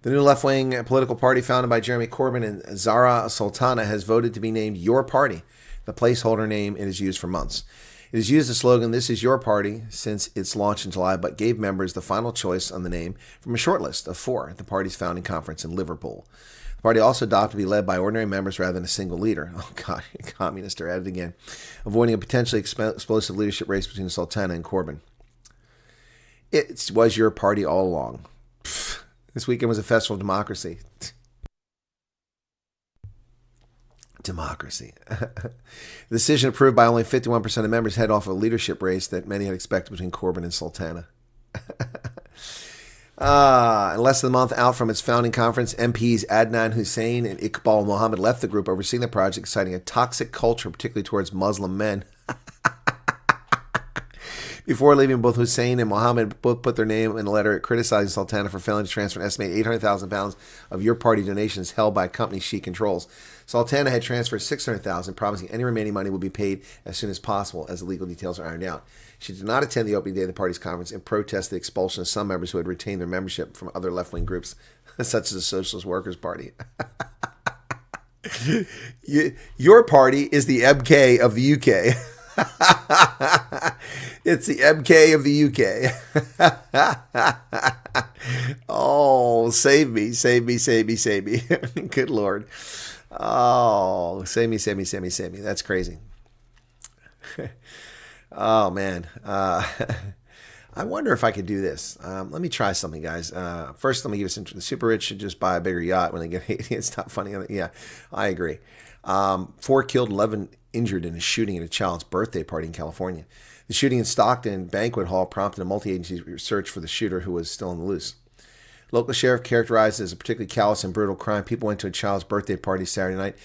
The new left-wing political party founded by Jeremy Corbyn and Zara Sultana has voted to be named Your Party, the placeholder name it has used for months. It has used the slogan, "This is your party," since its launch in July, but gave members the final choice on the name from a shortlist of 4 at the party's founding conference in Liverpool. The party also adopted to be led by ordinary members rather than a single leader. Oh, God, communists are at it again. Avoiding a potentially explosive leadership race between Sultana and Corbyn. It was your party all along. This weekend was a festival of democracy. Democracy. The decision approved by only 51% of members head off a leadership race that many had expected between Corbyn and Sultana. Less than a month out from its founding conference, MPs Adnan Hussein and Iqbal Mohammed left the group overseeing the project, citing a toxic culture, particularly towards Muslim men. Before leaving, both Hussein and Mohammed both put their name in a letter criticizing Sultana for failing to transfer an estimated £800,000 of Your Party donations held by a company she controls. Sultana had transferred $600,000, promising any remaining money would be paid as soon as possible as the legal details are ironed out. She did not attend the opening day of the party's conference and protest the expulsion of some members who had retained their membership from other left-wing groups, such as the Socialist Workers' Party. Your party is the MK of the UK. It's the MK of the UK. Oh, save me, save me, save me, save me. Good Lord. Oh, save me, save me, save me, save me. That's crazy. Oh, man. I wonder if I could do this. Let me try something, guys. First, let me give us the super rich should just buy a bigger yacht when they get hit. It's not funny. Yeah, I agree. 4 killed, 11 injured in a shooting at a child's birthday party in California. The shooting in Stockton Banquet Hall prompted a multi-agency search for the shooter, who was still on the loose. Local sheriff characterized it as a particularly callous and brutal crime. People went to a child's birthday party Saturday night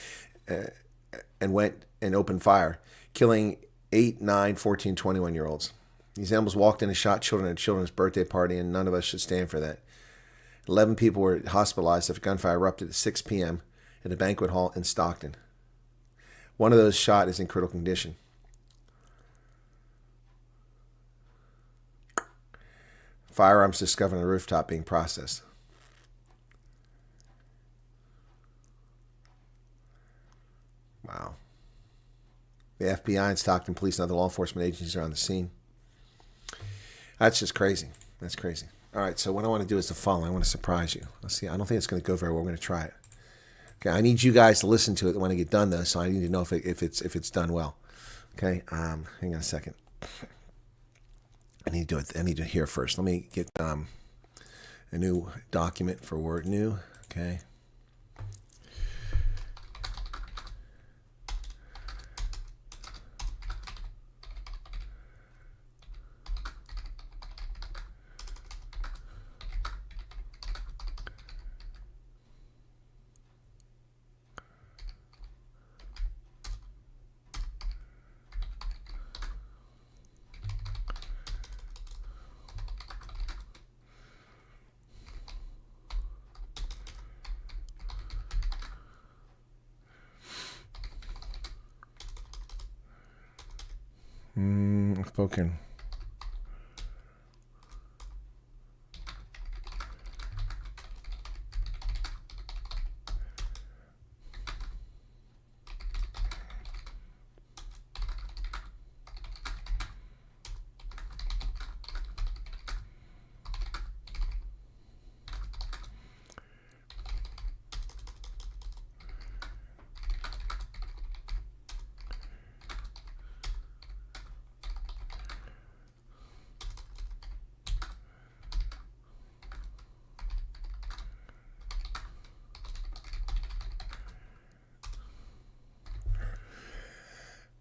and went and opened fire, killing 8, 9, 14, 21-year-olds. These animals walked in and shot children at a children's birthday party, and none of us should stand for that. 11 people were hospitalized after gunfire erupted at 6 p.m. at a banquet hall in Stockton. One of those shot is in critical condition. Firearms discovered on the rooftop being processed. Wow. The FBI and Stockton police and other law enforcement agencies are on the scene. That's just crazy. That's crazy. All right, so what I want to do is the following. I want to surprise you. Let's see. I don't think it's going to go very well. We're going to try it. Okay, I need you guys to listen to it when I get done, though, so I need to know if it's done well. Okay, hang on a second. I need to do it. I need to hear first. Let me get a new document for Word New. Okay. Spoken.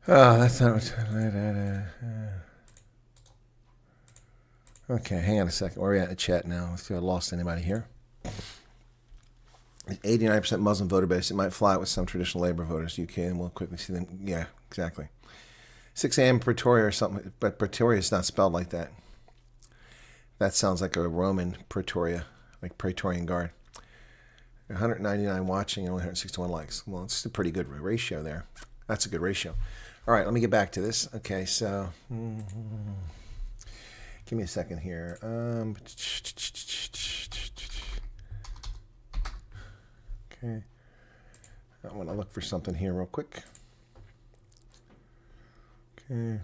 Oh, that's not what... Okay, hang on a second. Where are we at in the chat now? Let's see if I lost anybody here. 89% Muslim voter base. It might fly with some traditional labor voters. UK, and we'll quickly see them. Yeah, exactly. 6 a.m. Pretoria or something, but Pretoria is not spelled like that. That sounds like a Roman Pretoria, like Praetorian Guard. 199 watching and only 161 likes. Well, it's a pretty good ratio there. That's a good ratio. All right, let me get back to this. Okay, so give me a second here. Okay, I want to look for something here real quick. Okay.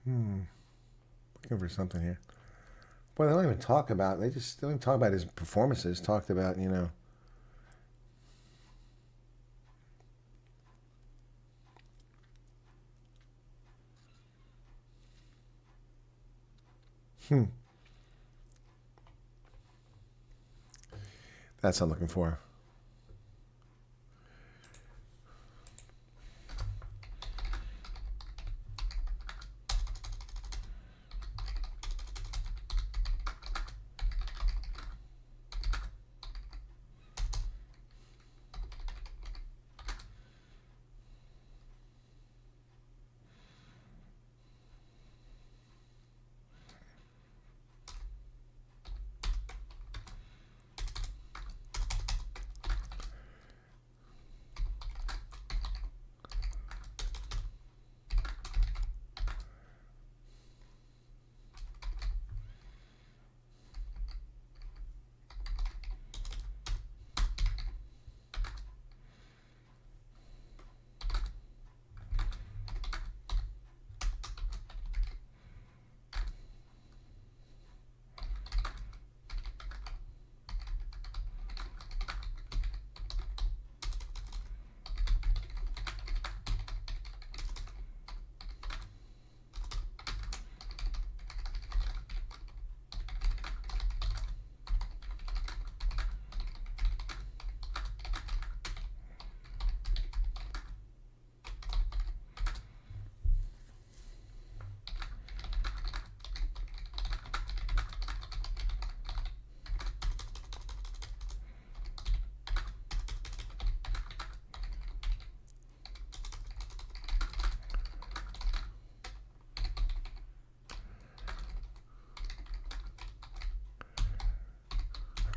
Looking for something here. Boy, they don't even talk about. They don't even talk about his performances. Talked about, you know. That's what I'm looking for.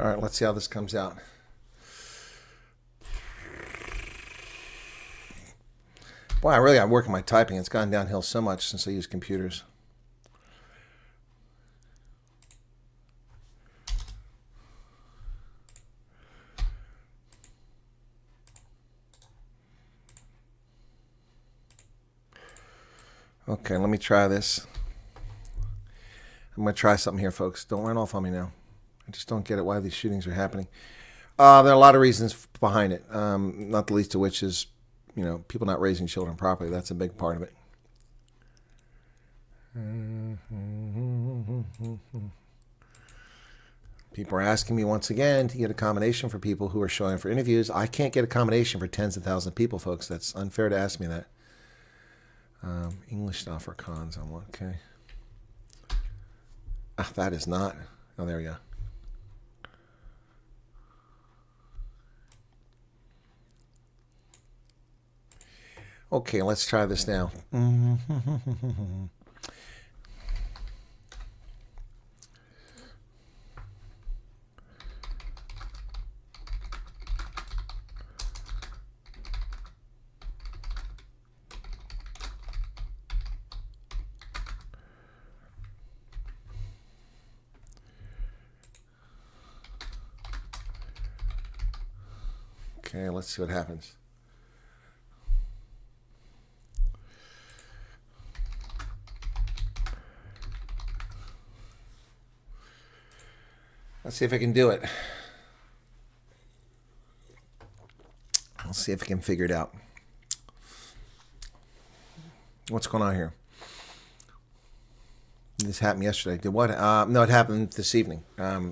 All right, let's see how this comes out. Boy, I really got to work on my typing. It's gone downhill so much since I use computers. Okay, let me try this. I'm going to try something here, folks. Don't run off on me now. I just don't get it why these shootings are happening. There are a lot of reasons behind it, not the least of which is, you know, people not raising children properly. That's a big part of it. People are asking me once again to get a combination for people who are showing for interviews. I can't get a combination for tens of thousands of people, folks. That's unfair to ask me that. English style for cons. Okay. That is not. Oh, there we go. Okay, let's try this now. Okay, let's see what happens. Let's see if I can do it. I'll see if I can figure it out. What's going on here? This happened yesterday. Did what? No, it happened this evening.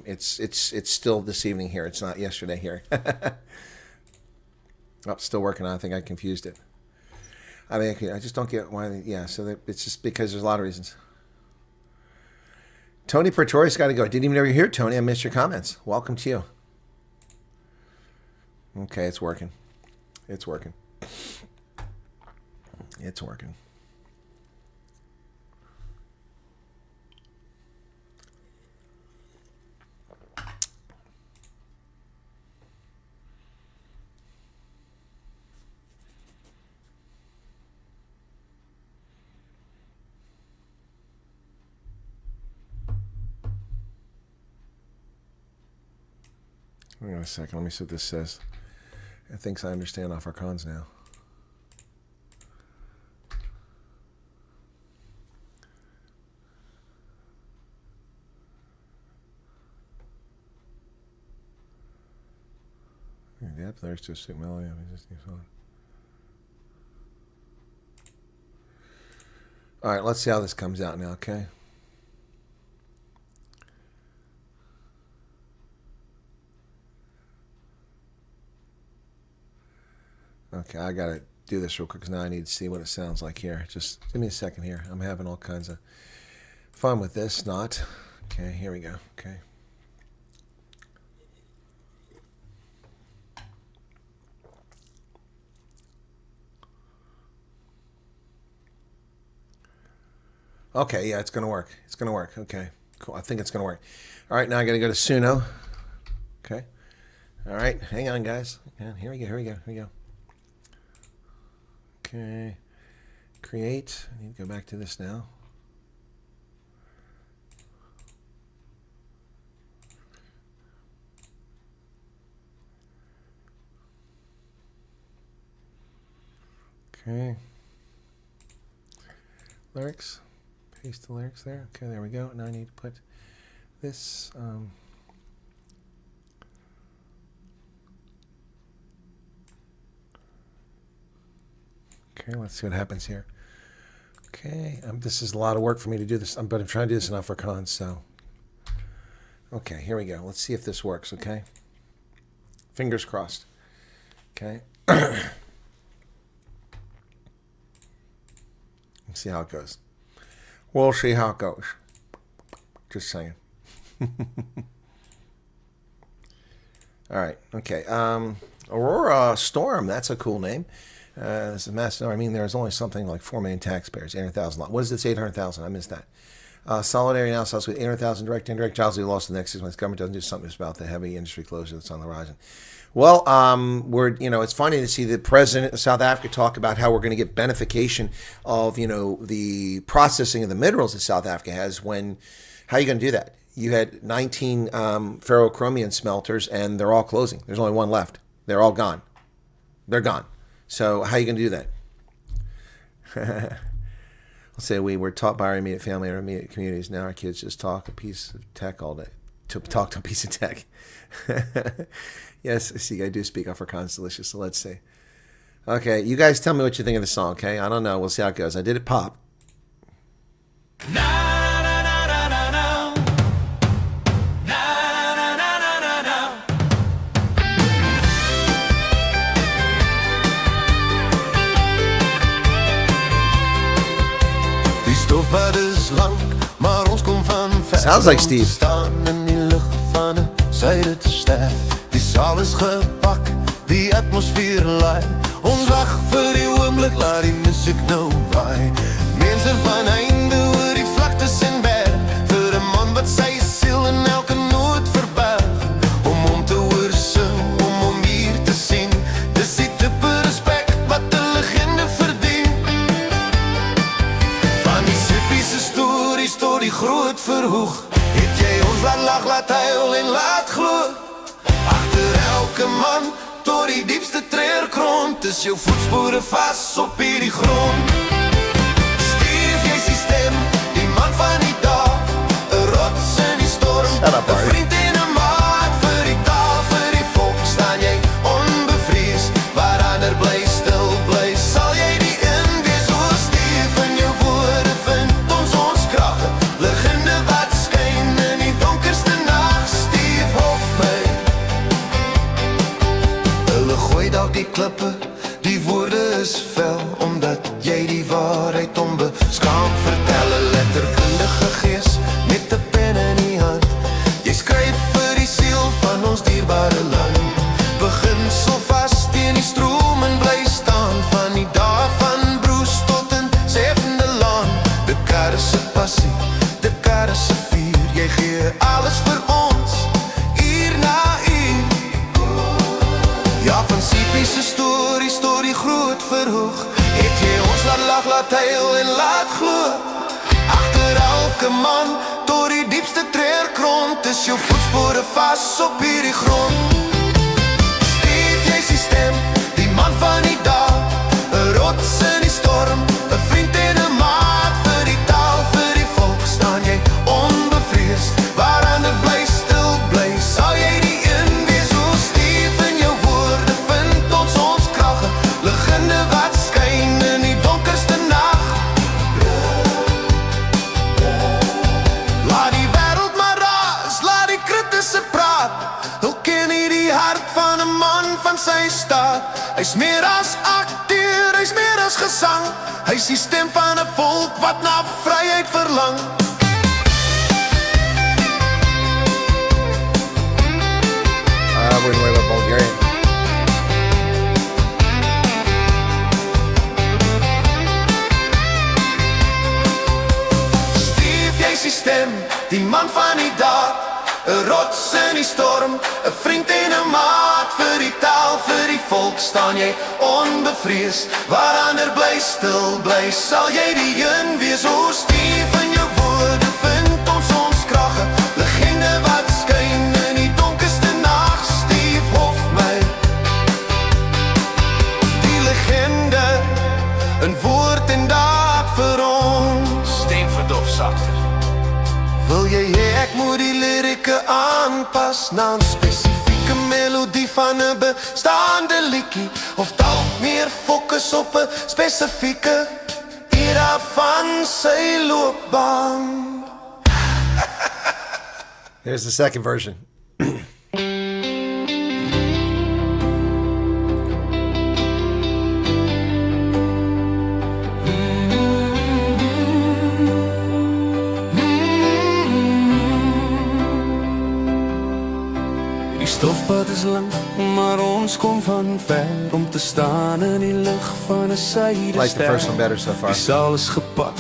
It's still this evening here. It's not yesterday here. Oh, still working on it. I think I confused it. I mean, I just don't get why. Yeah, so it's just because there's a lot of reasons. Tony Pretorius got to go. I didn't even know you were here, Tony. I missed your comments. Welcome to you. Okay, it's working. It's working. It's working. Hang on a second. Let me see what this says. It thinks I understand Afrikaans now. Yep, there's just a melody. All right, let's see how this comes out now, okay? Okay, I gotta do this real quick because now I need to see what it sounds like here. Just give me a second here. I'm having all kinds of fun with this. Not. Okay, here we go. Okay. Okay, yeah, it's gonna work. It's gonna work. Okay, cool. I think it's gonna work. All right, now I gotta go to Suno. Okay. All right, hang on, guys. Yeah, here we go. Here we go. Here we go. Okay, create. I need to go back to this now. Okay, lyrics, paste the lyrics there. Okay, there we go. Now I need to put this. Okay, let's see what happens here. Okay, this is a lot of work for me to do this, but I'm trying to do this in Afrikaans, so. Okay, here we go. Let's see if this works, okay? Fingers crossed. Okay. Let's see how it goes. We'll see how it goes. Just saying. All right, okay. Aurora Storm, that's a cool name. This is massive. I mean, there's only something like 4 million taxpayers, 800,000. What is this 800,000? I missed that. Solidarity now sells with 800,000 direct and indirect jobs we lost in the next 6 months. Government doesn't do something about the heavy industry closure that's on the horizon. Well, it's funny to see the president of South Africa talk about how we're going to get beneficiation of, the processing of the minerals that South Africa has. How are you going to do that? You had 19 ferrochromium smelters, and they're all closing. There's only one left. They're all gone. They're gone. So how are you going to do that? Let's say we were taught by our immediate family and our immediate communities. Now our kids just talk a piece of tech all day. Talk to a piece of tech. Yes, see, I do speak Afrikaans delicious, so let's see. Okay, you guys tell me what you think of the song, okay? I don't know. We'll see how it goes. I did it pop. Sounds like Steve. Die saal is gepak, die atmosfeer laai. Ons wag vir die oomblik, laat die musiek nou waai. Mense van einde oor die vlaktes en berg, vir 'n man wat sy siel in elke noot verberg. Om te hoor sing, om hier te sien, dis die tipe respek wat 'n legende verdien. Van die sippiese stories tot die groot verhoog, het jy ons laat lag, laat huil en laat glo. Agter elke man, tot die diepste treurgrond, is jou voetspore vas op hierdie grond. Stief, jy is die stem, die man van die dag, 'n rots in die storm, 'n vriend en 'n maat, vir die taal, vir die volk, staan jy onbevrees, waar ander bly stil bly, sal jy die een wees, o Stief, in jou woorde vind ons krag, lig klippe, die woorde is fel, omdat jy die waarheid onbeskaamd vertel. 'n letterkundige gees met 'n pen in die hand. Jy skryf vir die siel van ons dierbare land. Begin so vas teen die stroom en bly staan, van die dae van Bruce tot in Sefende Laan. Dekade se passie, dekade se vuur, jy gee alles vir ons, uur na uur. Ja, van Siepie se storie groot verhoog, het jy ons laat lag, laat huil en laat glo. Agter elke man, tot die diepste treurgrond, is jou voetspore vas op hierdie grond. Steef jy sy stem, die man van die dag, 'n rots in die storm, 'n vriend en 'n maat, vir die taal, vir die volk, staan jy onbevrees, waar ander bly stil bly, sal jy die een wees. Hoe stief in jou woorde vind ons krag, 'n legende wat skyn in die donkerste nag. Laat die wêreld maar raas, laat die kritische praat, hul ken nie die hart van 'n man van sy staat. Hy's meer as akteur, hy's meer as gesang, hy's die stem van 'n volk wat na vryheid verlang. I wouldn't worry about Bulgarian. Stief jy sy stem, die man van die daad, 'n rots in die storm, 'n vriend en 'n maat, vir die taal, vir die volk, staan jy onbevrees, waar ander bly stil bly, sal jy die een wees. Hoe stief in jou woorde vind ons krag, 'n legende wat skyn in die donkerste nag. Stief Hofmeyr, die legende, 'n woord en daad vir ons. Stem verdof sagter. Wil jy hê ek moet die lirieke aanpas na 'n spesifieke melodie van 'n bestaande liedjie, of dalk meer fokus op 'n spesifieke era van sy loopbaan? Here's the second version. Die stofpad is lang, maar ons kom van ver, om te staan in die lig van 'n suidester. Like the first one better so far. Die saal is gepak,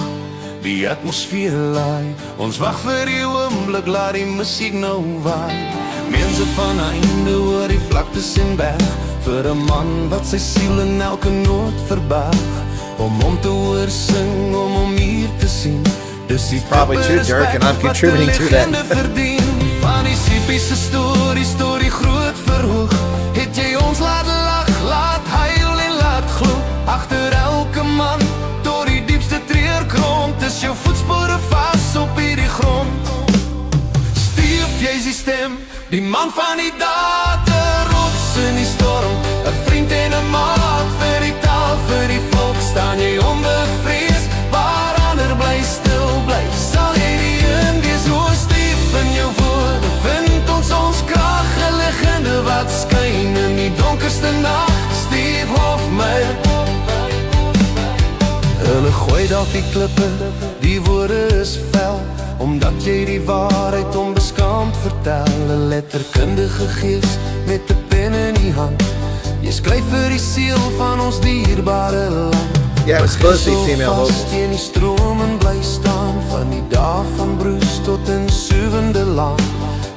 die atmosfeer laai, ons wag vir die oomblik, laat die musiek nou waai. Mense van einde oor die vlaktes en berg, vir 'n man wat sy siel in elke noot verberg, om hom te hoor sing, om hom hier te sien. Dis die Probably too, Dirk, and I'm contributing to that. Van die Siepie se storie groot verhoog, het jy ons laat lag, laat huil en laat glo. Agter elke man, tot die diepste treurgrond, is jou voetspore vas op hierdie grond. Stief jy sy stem, die man van die daad, 'n rots in die storm, 'n vriend en 'n maat, vir die taal, vir die volk, staan jy onbevrees, waar ander bly stil bly, sal jy die een wees. Hoe stief in jou woorde vind ons krag, 'n legende wat skyn in die donkerste nag. Stief Hofmeyr, hulle gooi dalk die klippe, die woorde is fel, omdat jy die waarheid onbeskaamd vertel. 'n letterkundige gees met 'n pen in die hand, jy skryf vir die siel van ons dierbare land. Yeah, it was supposed to be female vocals. Teen die stroom en bly staan, van die dae van Bruce tot in Sefende Laan.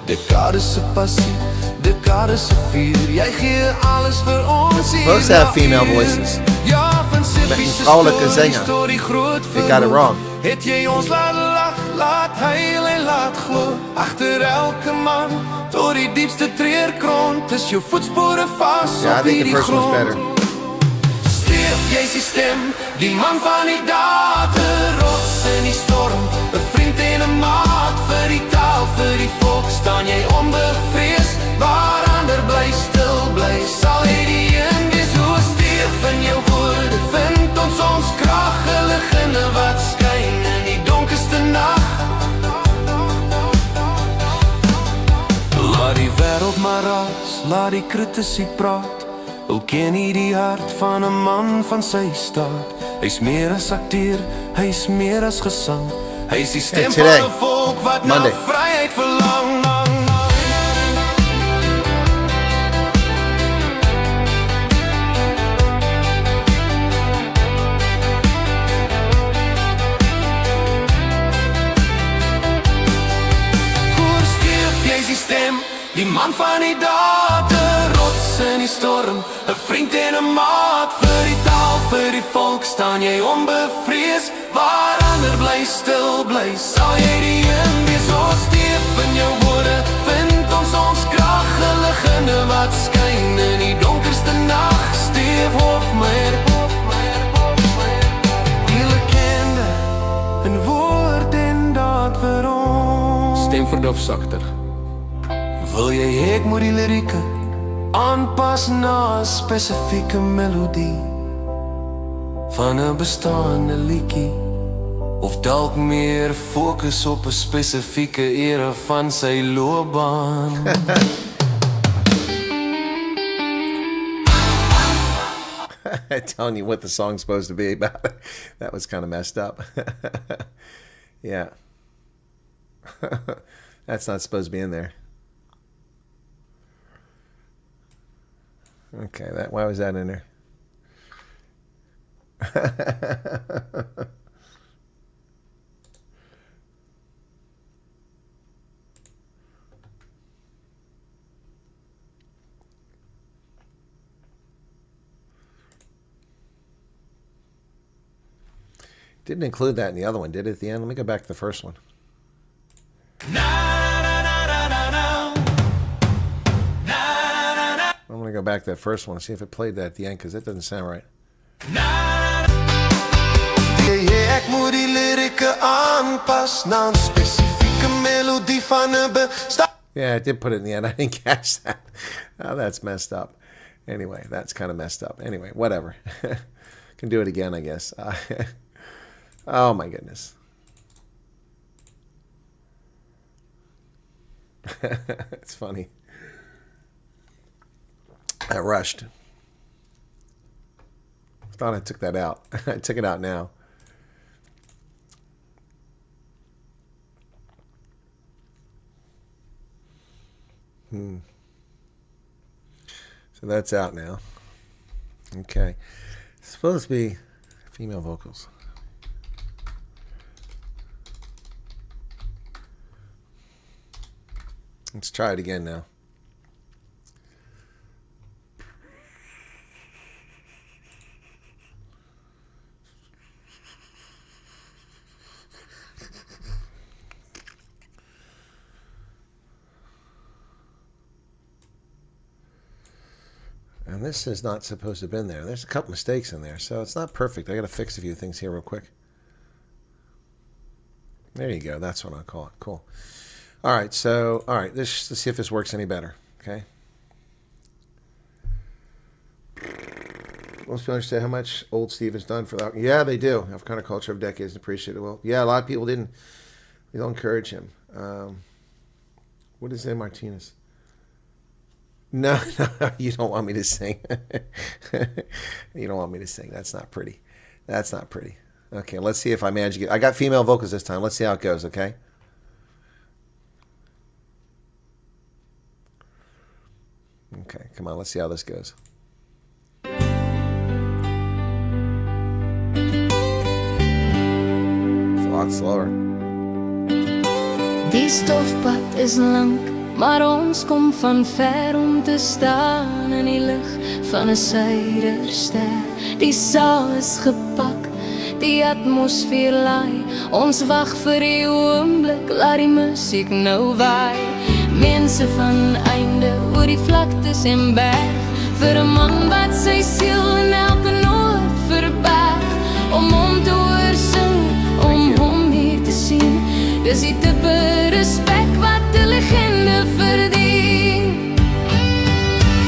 Dekade se passie, dekade se vuur, jy gee alles vir ons. Most have female voices. Ja, van Siepie se vrouwelijke zanger. storie groot You got it wrong. het jy ons laat lag, laat huil en laat glo. Agter elke man, tot die diepste treurgrond, is jou voetspore vas Yeah, I op think the hierdie first one's grond. better. Stief jy sy stem, die man van die daad, 'n rots in die storm, 'n vriend en 'n maat, vir die taal, vir die volk, staan jy onbevrees, waar ander bly stil bly, sal jy die een wees. Hoe stief in jou woorde vind ons krag, 'n legende wat skyn in die donkerste nag. Laat die wêreld maar raas, laat die kritici praat, Ou ken nie die hart van 'n man van sy staat. Hy's meer as akteur, hy's meer as gesang. Hy's die stem van today, 'n volk wat na Monday. vryheid verlang. Hoor Steef, jy's die stem, die man van die daad, 'n rots in die storm, 'n vriend en 'n maat. Vir die taal, vir die volk staan jy onbevrees. Waar ander bly stil bly, sal jy die een wees. O Steef, in jou woorde vind ons krag, 'n liggende wat skyn in die donkerste nag. Steef Hofmeyer, die lekende in woord en daad vir ons. Stem verdof sagter. Wil jy hê ek moet die lirieke aanpas na 'n spesifieke melodie van 'n bestaande liedjie, of dalk meer fokus op 'n spesifieke era van sy loopbaan? Telling you what the song's supposed to be about. That was kind of messed up. Yeah. That's not supposed to be in there. Okay, why was that in there? Didn't include that in the other one, did it, at the end? Let me go back to the first one. I'm going to go back to that first one and see if it played that at the end, because that doesn't sound right. Ek moet die lirieke aanpas na 'n spesifieke melodie van 'n bestaan. Yeah, I did put it in the end. I didn't catch that. Oh, that's messed up. Anyway, that's kind of messed up. Anyway, whatever. Can do it again, I guess. Oh, my goodness. It's funny. I rushed. Thought I took that out. I took it out now. So that's out now. Okay. It's supposed to be female vocals. Let's try it again now. And this is not supposed to have been there. There's a couple mistakes in there, so it's not perfect. I got to fix a few things here real quick. There you go. That's what I'll call it. Cool. All right, so, let's see if this works any better, okay? Most people understand how much old Steve has done for that. Yeah, they do. I've kind of culture of decades and appreciate it. Well, yeah, a lot of people didn't. They don't encourage him. What is it, Martinez? No, you don't want me to sing. You don't want me to sing. That's not pretty. That's not pretty. Okay, let's see if I manage to get... I got female vocals this time. Let's see how it goes, okay? Okay, come on, let's see how this goes. It's a lot slower. Die stofpad is lank, maar ons kom van ver om te staan in die lig van 'n suiderster. Die saal is gepak, die atmosfeer laai. Ons wag vir die oomblik, laat die musiek nou waai. Mense van einde oor die vlaktes en berg, vir 'n man wat sy siel in elke noot verberg, om hom te hoor sing, om hom hier te sien. Dis die tipe respek wat 'n legende verdien.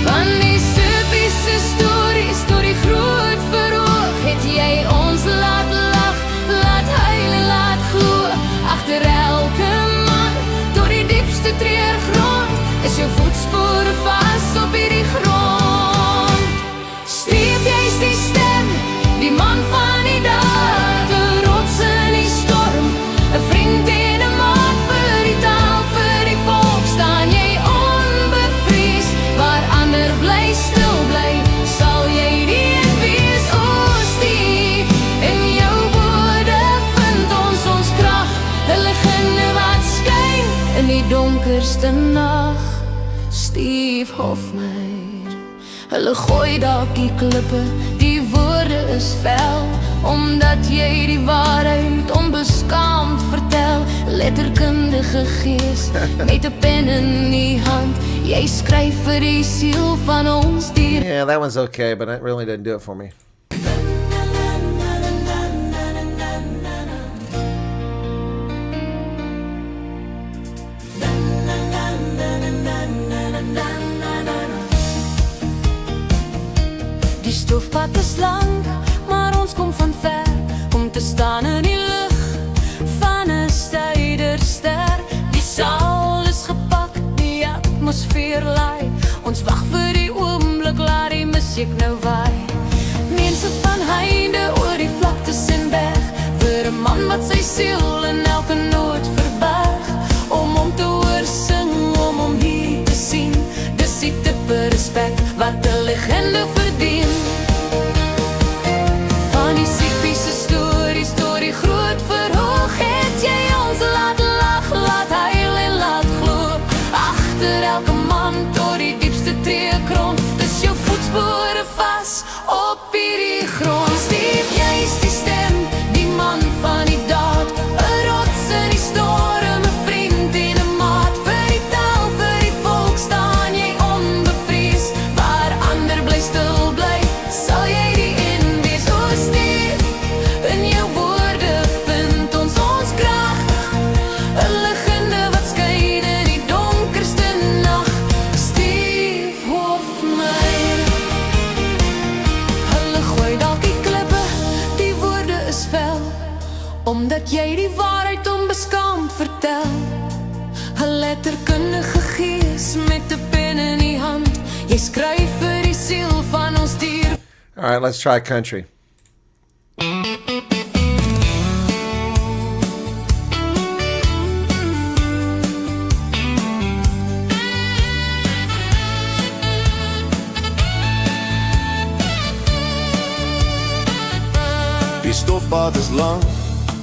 Van die surpiese stories tot die groot verhoog, het jy ons laat lag, laat huil en laat glo. Agter elke man, tot die diepste treurgrond, is jou voetspore vas op hierdie grond. Steve Hofmeyr. Hulle gooi dalk die klippe, die woorde is fel, omdat jy die waarheid onbeskaamd vertel. Letterkundige gees, met 'n pen in die hand, jy skryf vir die siel van ons dier. Yeah, that one's okay, but it really didn't do it for me. Die stofpad is lang, maar ons kom van ver, om te staan in die lig van 'n styderster. Die saal is gepak, die atmosfeer laai, ons wag vir die oomblik, laat die musiek nou waai. Mense van heinde oor die vlaktes en berg, vir 'n man wat sy siel in elke noot verberg, om hom te hoor sing, om hom hier te sien. Dis die tipe respek wat 'n legende verdien. Van die siepiese stories tot die groot verhoog, het jy ons laat lag, laat huil en laat glo. Agter elke man tot die diepste treekrond, dis jou voetspore vas op hierdie grond. Steve, jy is die stem, die man van die daad, 'n rots in die storm, 'n vriend en 'n maat. Vir die taal, vir die volk staan jy onbevrees, waar ander bly stil bly, sal jy die een wees. O Steve, in jou woorde vind ons krag, 'n legende wat skyn in die donkerste nag. Steve Hofmeyr. Hulle gooi dalk die klippe, die woorde is fel, omdat jy die waarheid onbeskaamd vertel. 'n letterkundige gees met 'n pen in die hand, jy skryf vir die siel van ons dier. All right, let's try country. Die stofpad is lang,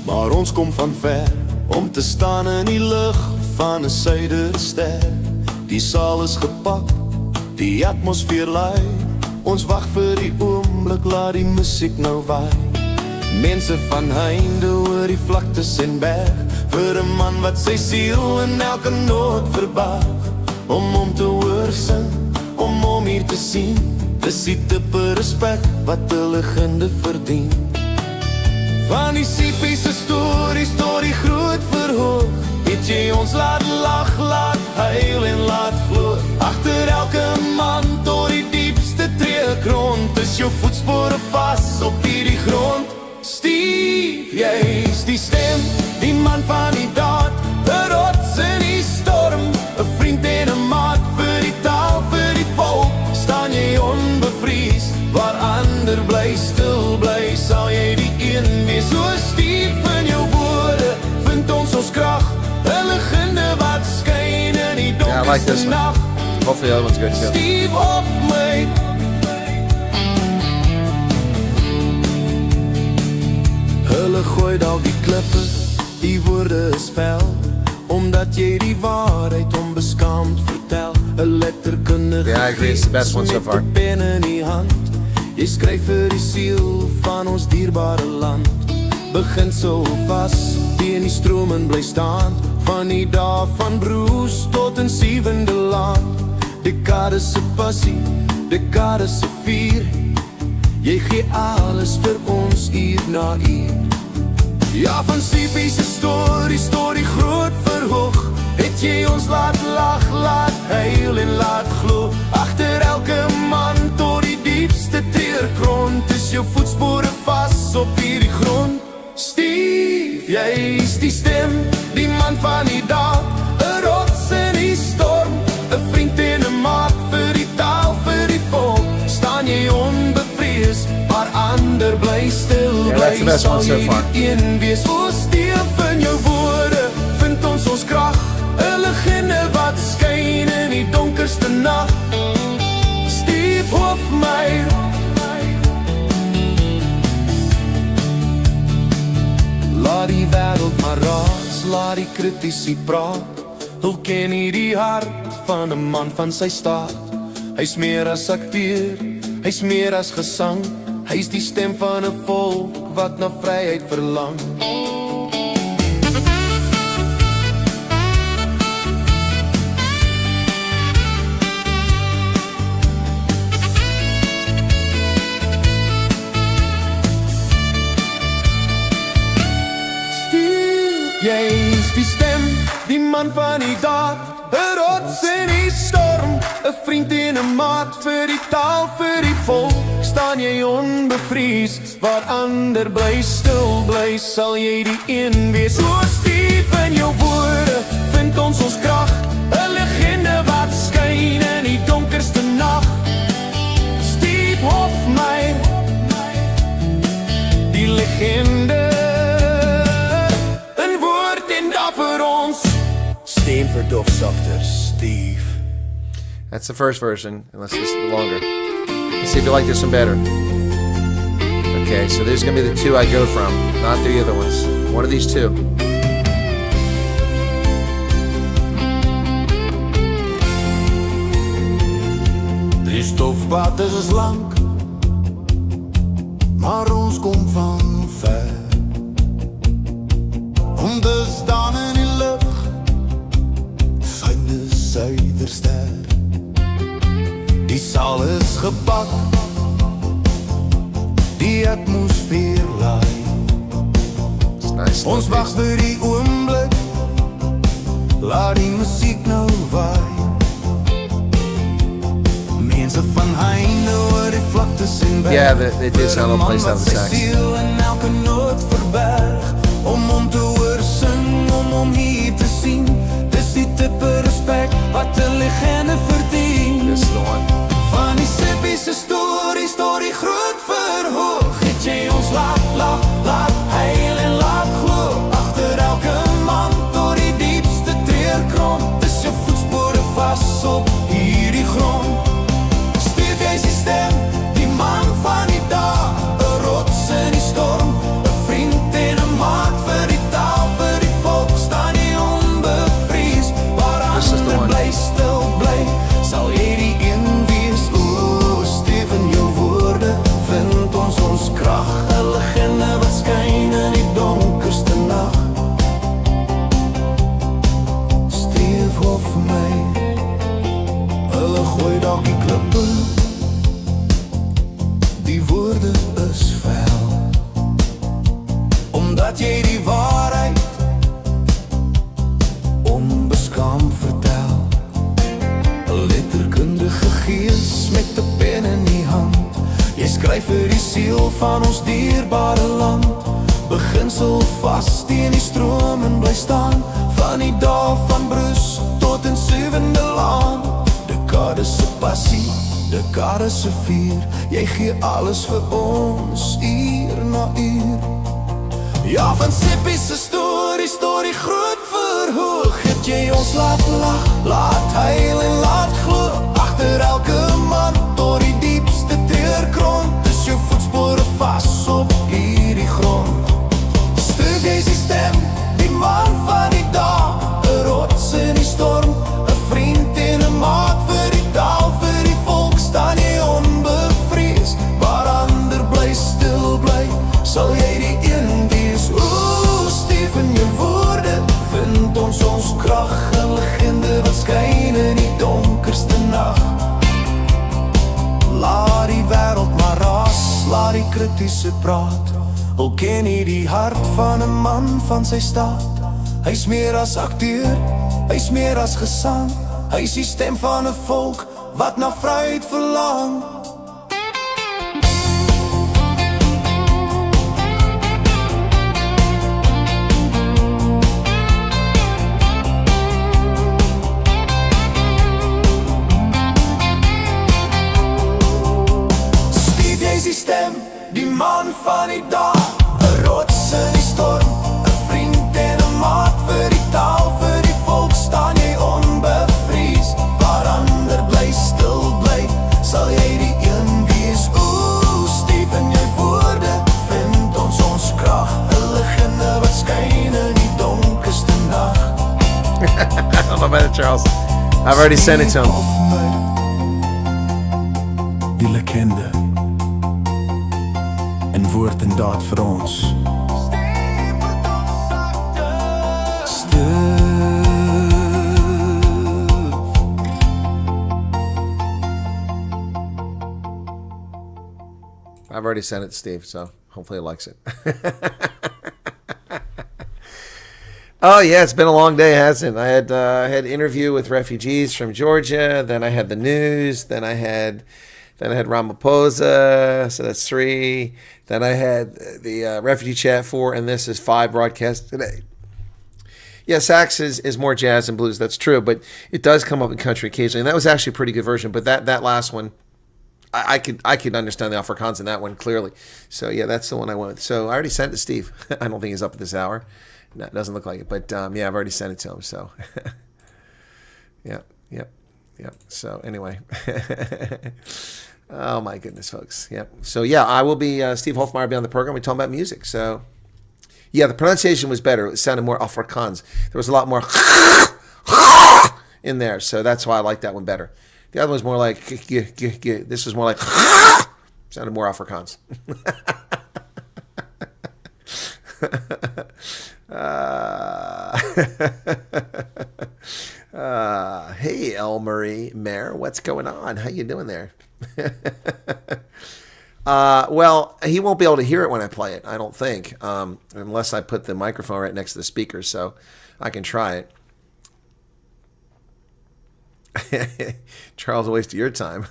maar ons kom van ver, om te staan in die lig van 'n suiderster. Die saal is gepak, die atmosfeer laai, ons wag vir die oomblik, laat die musiek nou waai. Mense van heinde oor die vlaktes en berg, vir 'n man wat sy siel in elke noot verberg, om hom te hoor sing, om hom hier te sien. Dis die tipe respek wat 'n legende verdien. Van die siepiese stories tot die groot verhoog, het jy ons laat lag, laat huil en laat glo. Agter elke man tot die diepste treekrond, is jou voetspore vas op hierdie grond. Steve, jy is die stem, die man van die daad, 'n rots in die storm, 'n vriend en 'n maat. Vir die taal, vir die volk, staan jy onbevrees, waar ander bly stil bly, sal jy die een wees. So Steve, in jou woorde vind ons krag, 'n legende wat skyn in die Yeah, I like this donkerste one. nag. Hopefully the other one's good too. Steve Hofmeyr. Hulle gooi dalk die klippe, die woorde is fel, omdat jy die waarheid onbeskaamd vertel. 'n letterkundige Yeah, I agree. It's the best one so gees far. met 'n pen in die hand, jy skryf vir die siel van ons dierbare land. Begin so vas, teen die stroom en bly staan, van die dae van broers tot in 7de land. Dekades se passie, dekades se vier, jy gee alles vir ons uur na uur. Ja, van siepiese stories tot die groot verhoog, het jy ons laat lag, laat huil en laat glo. Agter elke man tot die diepste treekrond, is jou voetspore vas op hierdie grond. Steve, jy is die stem, die man van die daad, 'n rots in die storm, 'n vriend en 'n maat. Vir die taal, vir die volk, staan jy onbevrees, waar ander bly stil Yeah, that's the bly, best sal one so jy far. die een wees. O Steve, in jou woorde vind ons krag, 'n legende wat skyn in die donkerste nag. Steve Hofmeyr. Laat die wêreld maar raas, laat die kritici praat, hul ken nie die hart van 'n man van sy staat. Hy's meer as akteur, hy's meer as gesang. Hy's die stem van 'n volk wat na vryheid verlang. Jy is die stem, die man van die daad, 'n rots in die storm, 'n vriend en 'n maat vir die taal, vir die volk. Staan jy onbevries, waar ander bly stil bly, sal jy die een wees. O Stief, in jou woorde vind ons krag, 'n legende wat skyn in die donkerste nag. Stief Hofmeyr, die legende. Vir ons stem verdoof sagter, Steve. That's the first version, unless it's longer. Let's see if you like this one better. Okay, so there's gonna be the two I go from, not the other ones. One of these two. Die stofpad is lank, maar ons kom van ver. Om te staan in die lug, syne suiderster. Die saal is gepak, die atmosfeer laai. Nice. Ons wag vir die oomblik, laat die musiek nou waai. Mense van heinde oor die vlaktes en berg. Yeah, they did sound all placed out of the sax. En elke noot verberg, om te hoor sing, om hier te sien. Dis die tipe respect wat 'n legende verdien. This is the one. Van die Sippiese storie groot verhoog. Het jy ons laat lach, laat huil en laat glo. Agter elke man, door die diepste treurkrom. Dis jou voetspore vas op hierdie grond. Stief, jy is die stem, die man van die dag, 'n rots in die storm, 'n vriend en 'n maat vir die taal, vir die volk. Staan jy onbevries, waar ander bly stil bly, sal jy die een wees. O Stief, in jou woorde vind ons krag, 'n legende wat skyn in die donkerste nag. Stief Hofmeyr, hulle gooi dalk die klippe, die woorde is vuil, omdat jy die waarheid onbeskaamd vertel. 'n letterkundige gees met 'n pen in die hand. Jy skryf vir die siel van ons dierbare land. Beginsel vas teen die stroom en bly staan, van die dae van Bruce tot in 7de laan. Dekades se passie, dekades se vuur. Jy gee alles vir ons, uur na uur. Ja, van Sippiese storie groot verhoog. Het jy ons laat lach, laat huil en laat glo. Agter elke man, door die diepste treurkron. Dis jou voetspore vas op hierdie grond. Stief, jy is die stem, die man van die dag, 'n rots in die storm, 'n vriend en 'n maat vir die taal, vir die volk. Staan jy onbevrees, waar ander bly stil bly, sal jy die een wees. O Stief, in jou woorde vind ons krag, 'n legende wat skyn in die donkerste nag. Laat die wêreld maar raas, laat die kritiese praat. Al ken jy die hart van 'n man van sy staat. Hy's meer as akteur, hy's meer as gesang. Hy's die stem van 'n volk wat na vryheid verlang. Stief, jy is die stem, die man van die dag, 'n rots in die storm, 'n vriend en 'n maat vir die taal, vir die volk. Staan jy onbevries, waar ander bly stil bly, sal jy die een wees. O Stief, in jou woorde vind ons krag, 'n legende wat skyn in die donkerste nag. I love that, Charles. I've already sent it to him. die lekende in woord en daad vir ons. I've already sent it to Steve, so hopefully he likes it. Oh yeah, it's been a long day, hasn't it? I had an interview with refugees from Georgia. Then I had the news. Then I had Ramaphosa. So that's 3. Then I had the refugee chat 4, and this is 5 broadcasts today. Yeah, sax is more jazz and blues. That's true, but it does come up in country occasionally, and that was actually a pretty good version. But that last one, I could understand the Afrikaans in that one clearly. So yeah, that's the one I went with. So I already sent it to Steve. I don't think he's up at this hour. No, it doesn't look like it, but yeah, I've already sent it to him. So yeah. So anyway, oh my goodness, folks. Yep. So yeah, I will be Steve Hofmeyer will be on the program. We're talking about music. So yeah, the pronunciation was better. It sounded more Afrikaans. There was a lot more in there, so that's why I like that one better. The other one's more like this was more like sounded more Afrikaans. Hey, El Marie Mayor, what's going on? How you doing there? Well, he won't be able to hear it when I play it, I don't think, unless I put the microphone right next to the speaker, so I can try it. Charles, a waste of your time.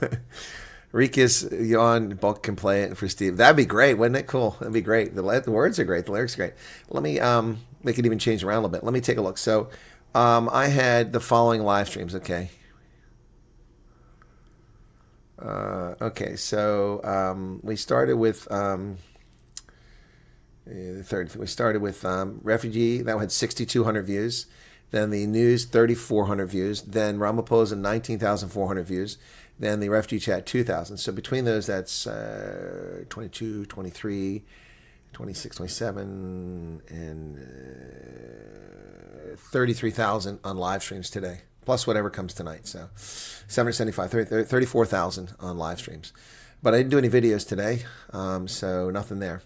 Rikus, Jan, Bulk can play it for Steve. That'd be great, wouldn't it? Cool. That'd be great. The words are great. The lyrics are great. Let me make it even change around a little bit. Let me take a look. So I had the following live streams. Okay. Okay. So we started with the third. We started with Refugee. That had 6,200 views. Then the news, 3,400 views. Then Ramaphosa, 19,400 views. Then the refugee chat, 2,000. So between those, that's 22, 23, 26, 27, and 33,000 on live streams today, plus whatever comes tonight. So 775, 34,000 on live streams. But I didn't do any videos today, so nothing there.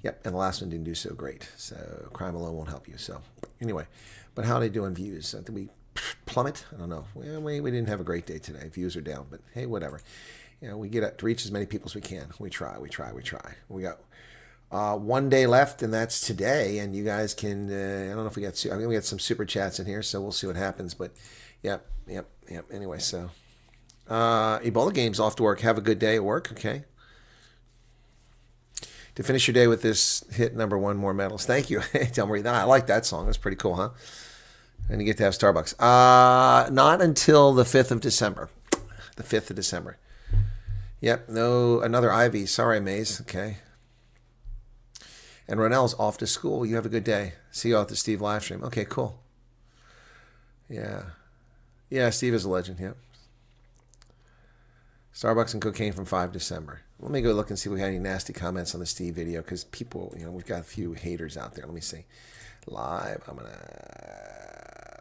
Yep, and the last one didn't do so great. So crime alone won't help you. So anyway, but how are they doing views? Did we plummet? I don't know. We didn't have a great day today. Views are down, but hey, whatever. You know, we get to reach as many people as we can. We try. We got one day left, and that's today. And you guys can. I don't know if we got. I mean, we got some super chats in here, so we'll see what happens. But yep. Anyway, so Ebola game's off to work. Have a good day at work. Okay. To finish your day with this hit #1, more medals. Thank you. Tell Marie. I like that song. That's pretty cool, huh? And you get to have Starbucks. Not until the 5th of December. The 5th of December. Yep. No, another Ivy. Sorry, Maze. Okay. And Ronell's off to school. You have a good day. See you all at the Steve live stream. Okay, cool. Yeah. Yeah, Steve is a legend. Yep. Starbucks and cocaine from 5 December. Let me go look and see if we got any nasty comments on the Steve video, because people, we've got a few haters out there. Let me see. Live. Let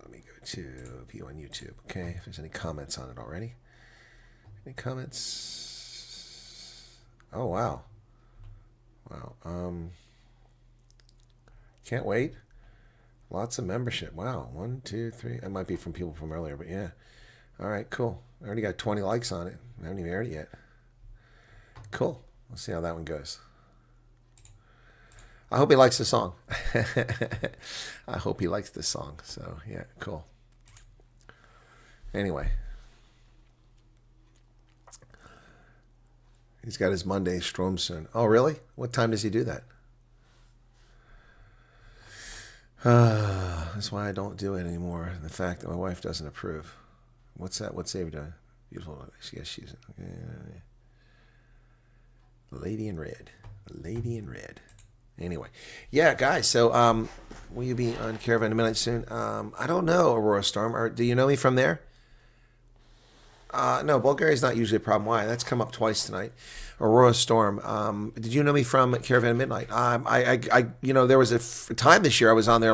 me go to view on YouTube. Okay, if there's any comments on it already. Any comments? Oh, wow. Can't wait. Lots of membership. Wow. 1, 2, 3. That might be from people from earlier, but yeah. All right, cool. I already got 20 likes on it. I haven't even aired it yet. Cool. We'll see how that one goes. I hope he likes the song. I hope he likes this song. So, yeah, cool. Anyway. He's got his Monday Strom soon. Oh, really? What time does he do that? That's why I don't do it anymore. The fact that my wife doesn't approve. What's that? What's Avery doing? Beautiful. Yes, she's Lady in Red. Lady in Red. Anyway, yeah, guys. So, will you be on Caravan of Midnight soon? I don't know, Aurora Storm. Do you know me from there? No, Bulgaria is not usually a problem. Why? That's come up twice tonight. Aurora Storm. Did you know me from Caravan Midnight? There was a time this year I was on there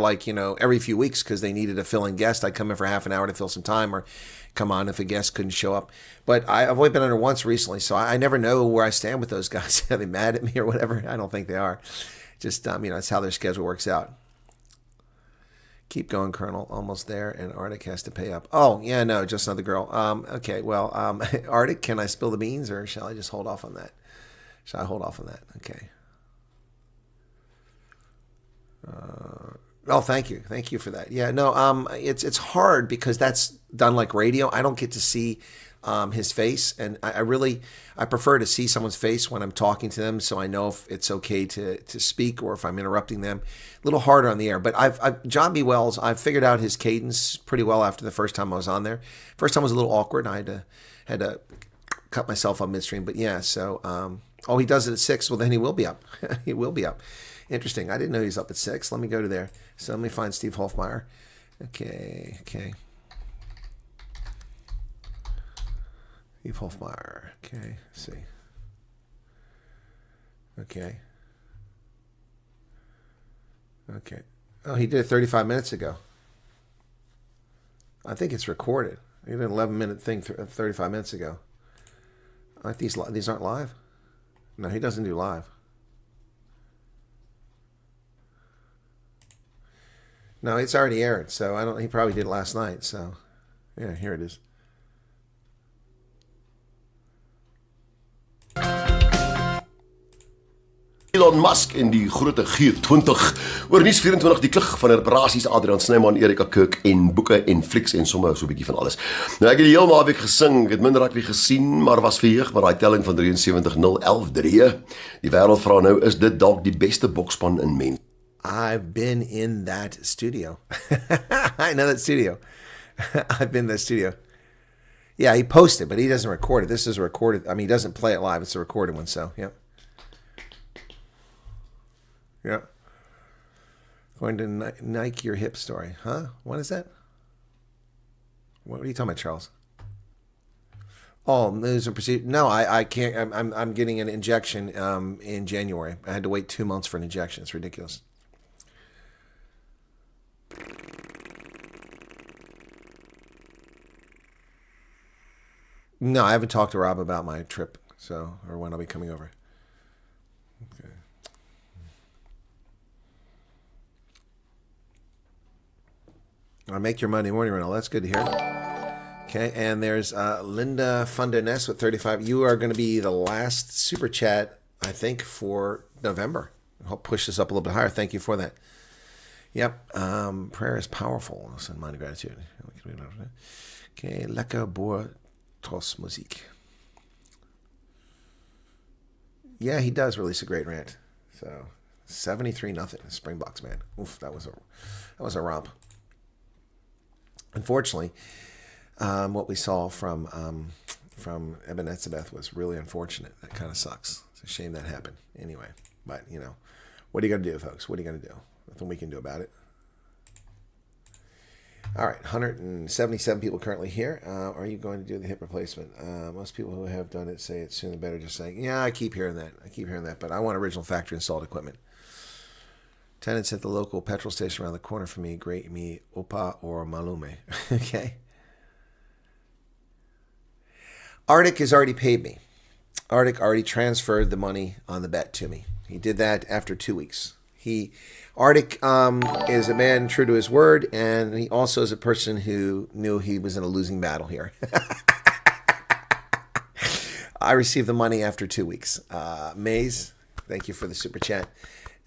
every few weeks because they needed a fill-in guest. I'd come in for half an hour to fill some time or come on if a guest couldn't show up. But I've only been under once recently, so I never know where I stand with those guys. Are they mad at me or whatever? I don't think they are. Just, it's how their schedule works out. Keep going, Colonel. Almost there, and Arctic has to pay up. Oh, yeah, no, just another girl. Okay, well, Arctic, can I spill the beans, or shall I just hold off on that? Shall I hold off on that? Okay. Oh, thank you. Thank you for that. Yeah, no, it's hard because that's done like radio. I don't get to see his face, and I prefer to see someone's face when I'm talking to them, so I know if it's okay to speak or if I'm interrupting them. A little harder on the air, but John B. Wells, I've figured out his cadence pretty well after the first time I was on there. First time was a little awkward. I had to cut myself on midstream, but yeah. So, he does it at 6. Well, then he will be up. He will be up. Interesting. I didn't know he was up at 6. Let me go to there. So let me find Steve Hofmeyer. Okay. Steve Hofmeyer. Okay, let's see. Okay. Oh, he did it 35 minutes ago. I think it's recorded. He did an 11-minute thing 35 minutes ago. Aren't these aren't live? No, he doesn't do live. No, it's already aired, so he probably did it last night, so yeah, here it is. Elon Musk en die groot G20 oor nuus 24 die klug van reparasies Adrian Snyman, Erika Cook en boeke en flieks en sommer so 'n bietjie van alles. Nou ek het die heel naweek gesing, ek het minder rugby gesien, maar was verheug met daai telling van 73-0-11-3. Die wêreld vra nou, is dit dalk die beste boksspan in mens? I've been in that studio. I know that studio. I've been in that studio. Yeah, he posted, but he doesn't record it. This is recorded. He doesn't play it live. It's a recorded one, so yeah. Yeah. Going to Nike your hip story. Huh? What is that? What are you talking about, Charles? Oh, there's a procedure. No, I can't. I'm getting an injection in January. I had to wait 2 months for an injection. It's ridiculous. No, I haven't talked to Rob about my trip, or when I'll be coming over. Okay. I make your Monday morning rental. That's good to hear. Okay, and there's Linda Fundaness with 35. You are going to be the last super chat, I think, for November. I'll push this up a little bit higher. Thank you for that. Yep. Prayer is powerful. Send mind of gratitude. Okay, lekker boertos muziek. Yeah, he does release a great rant. So 73-0 Springboks, man. Oof, that was a romp. Unfortunately, what we saw from Eben Etzebeth was really unfortunate. That kind of sucks. It's a shame that happened. Anyway, but what are you gonna do, folks? What are you gonna do? Nothing we can do about it. All right, 177 people currently here. Are you going to do the hip replacement? Most people who have done it say it's sooner better. Just saying, yeah, I keep hearing that. But I want original factory installed equipment. Tenants at the local petrol station around the corner from me grate me opa or malume. Okay. Arctic has already paid me. Arctic already transferred the money on the bet to me. He did that after 2 weeks. Arctic is a man true to his word, and he also is a person who knew he was in a losing battle here. I received the money after 2 weeks. Maze, thank you for the super chat.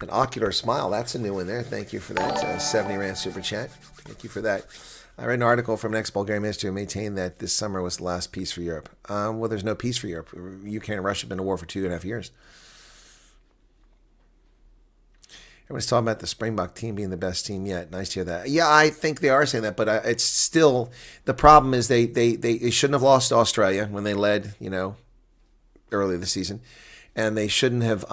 An ocular smile, that's a new one there. Thank you for that. 70 Rand super chat. Thank you for that. I read an article from Next Bulgarian Ministry who maintained that this summer was the last peace for Europe. Well, there's no peace for Europe. Ukraine and Russia have been at war for 2.5 years. Everyone's talking about the Springbok team being the best team yet. Nice to hear that. Yeah, I think they are saying that, but it's still, the problem is they shouldn't have lost to Australia when they led, earlier this season, and they shouldn't have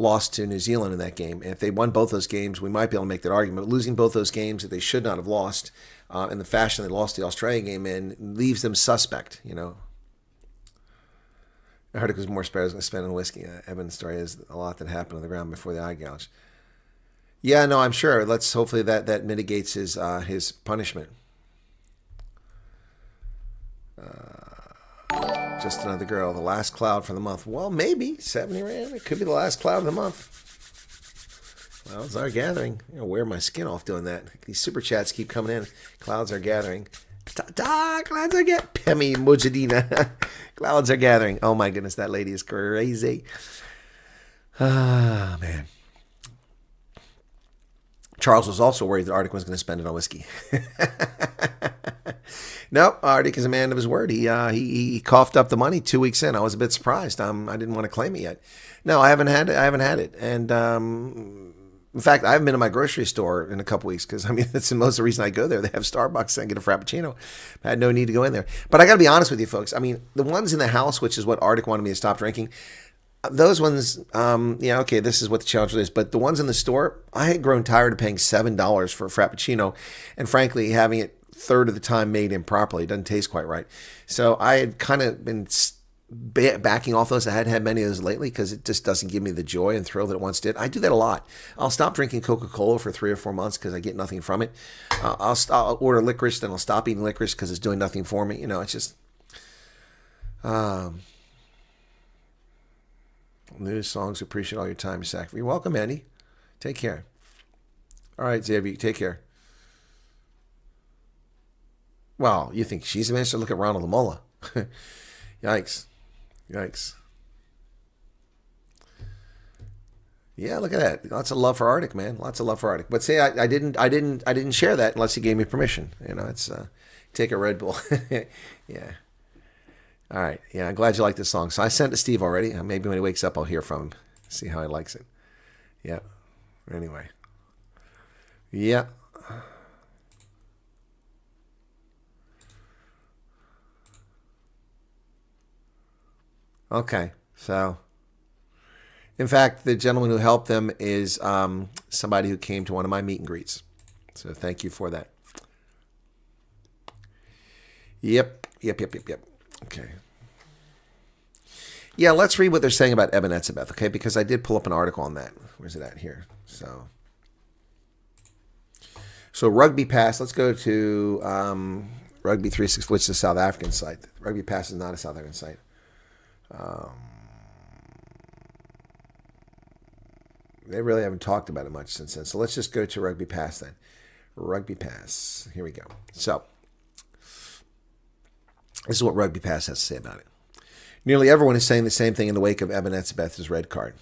lost to New Zealand in that game. And if they won both those games, we might be able to make that argument. But losing both those games that they should not have lost in the fashion they lost the Australian game in leaves them suspect, I heard it was more spares going to spend on whiskey. Evan's story is a lot that happened on the ground before the eye gouge. Yeah, no, I'm sure. Let's hopefully that mitigates his punishment. Just another girl, the last cloud for the month. Well, maybe 70 rand. It could be the last cloud of the month. Clouds are gathering. I'm gonna wear my skin off doing that. These super chats keep coming in. Clouds are gathering. Clouds are gathering. Pemi Mujadina. Clouds are gathering. Oh my goodness, that lady is crazy. Ah, man. Charles was also worried that Arctic was going to spend it on whiskey. Nope, Arctic is a man of his word. He coughed up the money 2 weeks in. I was a bit surprised. I didn't want to claim it yet. No, I haven't had it. And in fact, I haven't been to my grocery store in a couple weeks because that's most of the reason I go there. They have Starbucks and get a Frappuccino. I had no need to go in there. But I got to be honest with you, folks. The ones in the house, which is what Arctic wanted me to stop drinking. Those ones, okay, this is what the challenge is. But the ones in the store, I had grown tired of paying $7 for a Frappuccino. And frankly, having it third of the time made improperly. It doesn't taste quite right. So I had kind of been backing off those. I hadn't had many of those lately because it just doesn't give me the joy and thrill that it once did. I do that a lot. I'll stop drinking Coca-Cola for 3 or 4 months because I get nothing from it. I'll order licorice, then I'll stop eating licorice because it's doing nothing for me. It's just... News, songs, appreciate all your time, you sacrifice. You're welcome, Andy. Take care. All right, Xavier, take care. Well, you think she's a minister? Look at Ronald Lamola. Yikes. Yeah, look at that. Lots of love for Arctic, man. Lots of love for Arctic. But say I didn't share that unless he gave me permission. It's take a Red Bull. Yeah. All right. Yeah, I'm glad you like this song. So I sent it to Steve already. Maybe when he wakes up, I'll hear from him. See how he likes it. Yeah. Anyway. Yeah. Okay. So, in fact, the gentleman who helped them is somebody who came to one of my meet and greets. So thank you for that. Yep. Okay. Yeah, let's read what they're saying about Eben Etzebeth, okay? Because I did pull up an article on that. Where's it at here? So Rugby Pass. Let's go to Rugby 360, which is a South African site. Rugby Pass is not a South African site. They really haven't talked about it much since then. So let's just go to Rugby Pass then. Rugby Pass. Here we go. So this is what Rugby Pass has to say about it. Nearly everyone is saying the same thing in the wake of Eben Etzebeth's red card.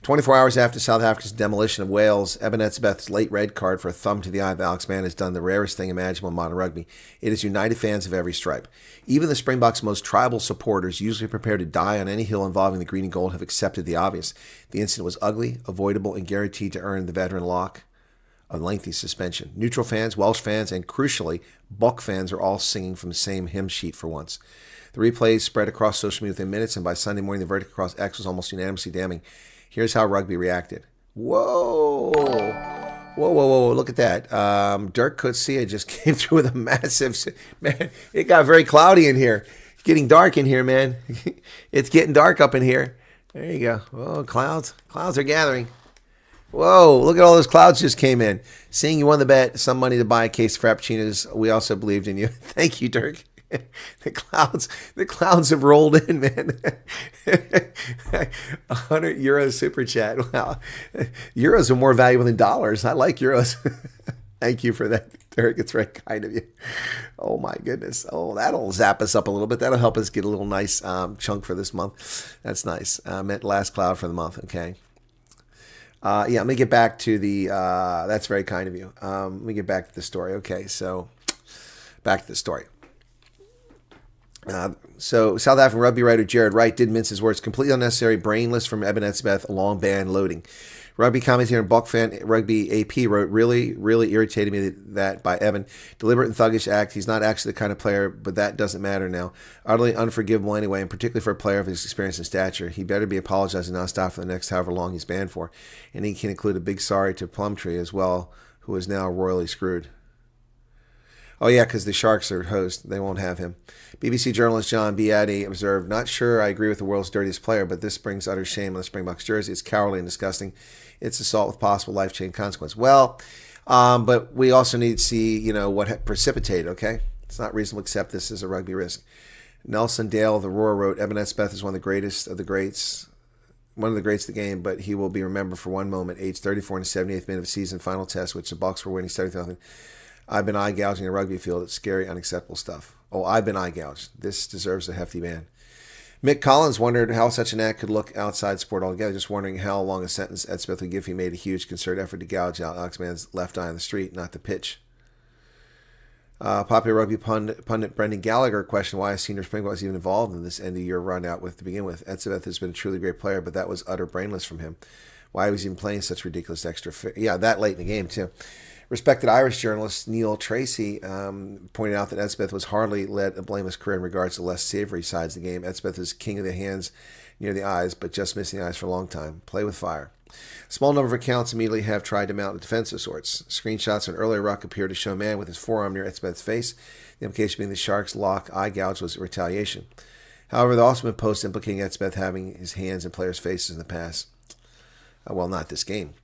24 hours after South Africa's demolition of Wales, Eben Etzebeth's late red card for a thumb to the eye of Alex Mann has done the rarest thing imaginable in modern rugby. It has united fans of every stripe. Even the Springboks' most tribal supporters, usually prepared to die on any hill involving the green and gold, have accepted the obvious. The incident was ugly, avoidable, and guaranteed to earn the veteran Lock a lengthy suspension. Neutral fans, Welsh fans, and crucially, Buck fans are all singing from the same hymn sheet for once. The replays spread across social media within minutes, and by Sunday morning, the verdict across X was almost unanimously damning. Here's how rugby reacted. Whoa, look at that. Dirk Coetzee just came through with a massive... Man, it got very cloudy in here. It's getting dark in here, man. It's getting dark up in here. There you go. Oh, clouds. Clouds are gathering. Whoa, look at all those clouds just came in. Seeing you won the bet, some money to buy a case of Frappuccinos. We also believed in you. Thank you, Dirk. The clouds have rolled in, man. 100 euro super chat. Wow. Euros are more valuable than dollars. I like euros. Thank you for that, Derek. It's very kind of you. Oh, my goodness. Oh, that'll zap us up a little bit. That'll help us get a little nice chunk for this month. That's nice. Meant last cloud for the month. Okay. Let me get back to the, that's very kind of you. Let me get back to the story. Okay, so back to the story. So South African rugby writer Jared Wright did mince his words. Completely unnecessary, brainless from Eben Etzebeth, a long ban loading. Rugby commentator and Bulk fan Rugby AP wrote, really irritated me that by Evan. Deliberate and thuggish act. He's not actually the kind of player, but that doesn't matter now. Utterly unforgivable anyway, and particularly for a player of his experience and stature. He better be apologizing nonstop for the next however long he's banned for. And he can include a big sorry to Plumtree as well, who is now royally screwed. Oh, yeah, because the Sharks are host. They won't have him. BBC journalist John B. Addy observed, not sure I agree with the world's dirtiest player, but this brings utter shame on the Springboks jersey. It's cowardly and disgusting. It's assault with possible life-changing consequence. Well, but we also need to see, what precipitated, okay? It's not reasonable to accept this as a rugby risk. Nelson Dale of the Roar wrote, Eben Etzebeth is one of the greatest of the greats. One of the greats of the game, but he will be remembered for one moment, age 34 in the 78th minute of the season final test, which the Bucks were winning 70-0. I've been eye gouging a rugby field. It's scary, unacceptable stuff. Oh, I've been eye gouged. This deserves a hefty ban. Mick Collins wondered how such an act could look outside sport altogether, just wondering how long a sentence Etzebeth would give if he made a huge concerted effort to gouge out Alex Mann's left eye on the street, not the pitch. Popular rugby pundit Brendan Gallagher questioned why a senior Springbok was even involved in this end-of-year run-out to begin with. Etzebeth has been a truly great player, but that was utter brainless from him. Why was he even playing such ridiculous extra... Yeah, that late in the game, too. Respected Irish journalist Neil Tracy pointed out that Etzebeth was hardly led a blameless career in regards to less savory sides of the game. Etzebeth is king of the hands near the eyes, but just missing the eyes for a long time. Play with fire. A small number of accounts immediately have tried to mount a defense of sorts. Screenshots of an earlier ruck appear to show a man with his forearm near Etzebeth's face. The implication being the Sharks' lock eye gouge was retaliation. However, there have also been posts implicating Etzebeth having his hands in players' faces in the past. Well, not this game.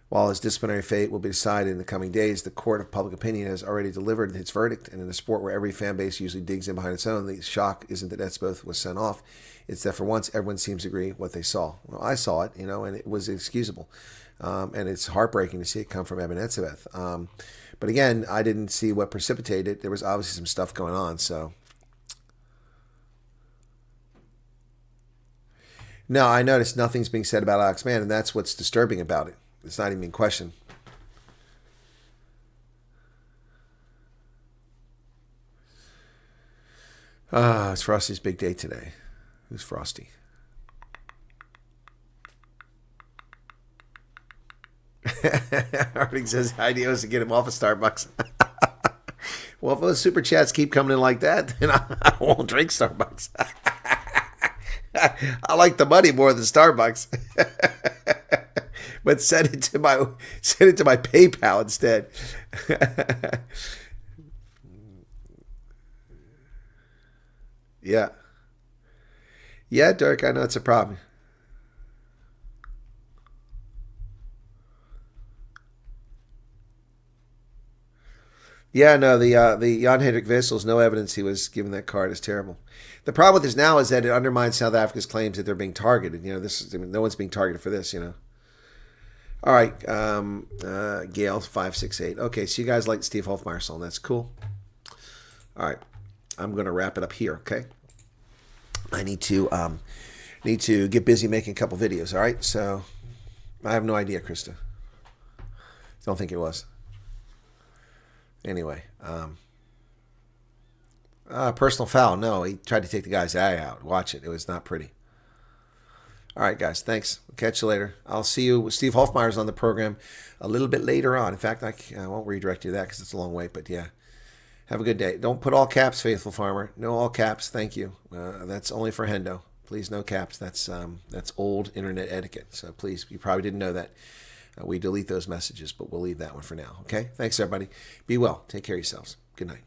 While his disciplinary fate will be decided in the coming days, the court of public opinion has already delivered its verdict, and in a sport where every fan base usually digs in behind its own, the shock isn't that Etzebeth was sent off. It's that for once, everyone seems to agree what they saw. Well, I saw it, and it was excusable. And it's heartbreaking to see it come from Eben Etzebeth. But again, I didn't see what precipitated it. There was obviously some stuff going on, so... No, I noticed nothing's being said about Alex Mann, and that's what's disturbing about it. It's not even in question. It's Frosty's big day today. Who's Frosty? Harding says the idea was to get him off of Starbucks. Well, if those super chats keep coming in like that, then I won't drink Starbucks. I like the money more than Starbucks. But send it to my PayPal instead. Yeah. Yeah, Dirk, I know it's a problem. Yeah, no, the Jan-Hendrik Wissels, no evidence he was given that card is terrible. The problem with this now is that it undermines South Africa's claims that they're being targeted. No one's being targeted for this, All right, Gail 568. Okay, so you guys like Steve Hofmeyer song? That's cool. All right, I'm going to wrap it up here. Okay, I need to get busy making a couple videos. All right, so I have no idea, Krista. Don't think it was. Anyway, personal foul. No, he tried to take the guy's eye out. Watch it. It was not pretty. All right, guys. Thanks. We'll catch you later. I'll see you. Steve Hofmeyer's on the program a little bit later on. In fact, I won't redirect you to that because it's a long wait. But yeah, have a good day. Don't put all caps, faithful farmer. No all caps. Thank you. That's only for Hendo. Please, no caps. That's old internet etiquette. So please, you probably didn't know that. We delete those messages, but we'll leave that one for now. Okay? Thanks, everybody. Be well. Take care of yourselves. Good night.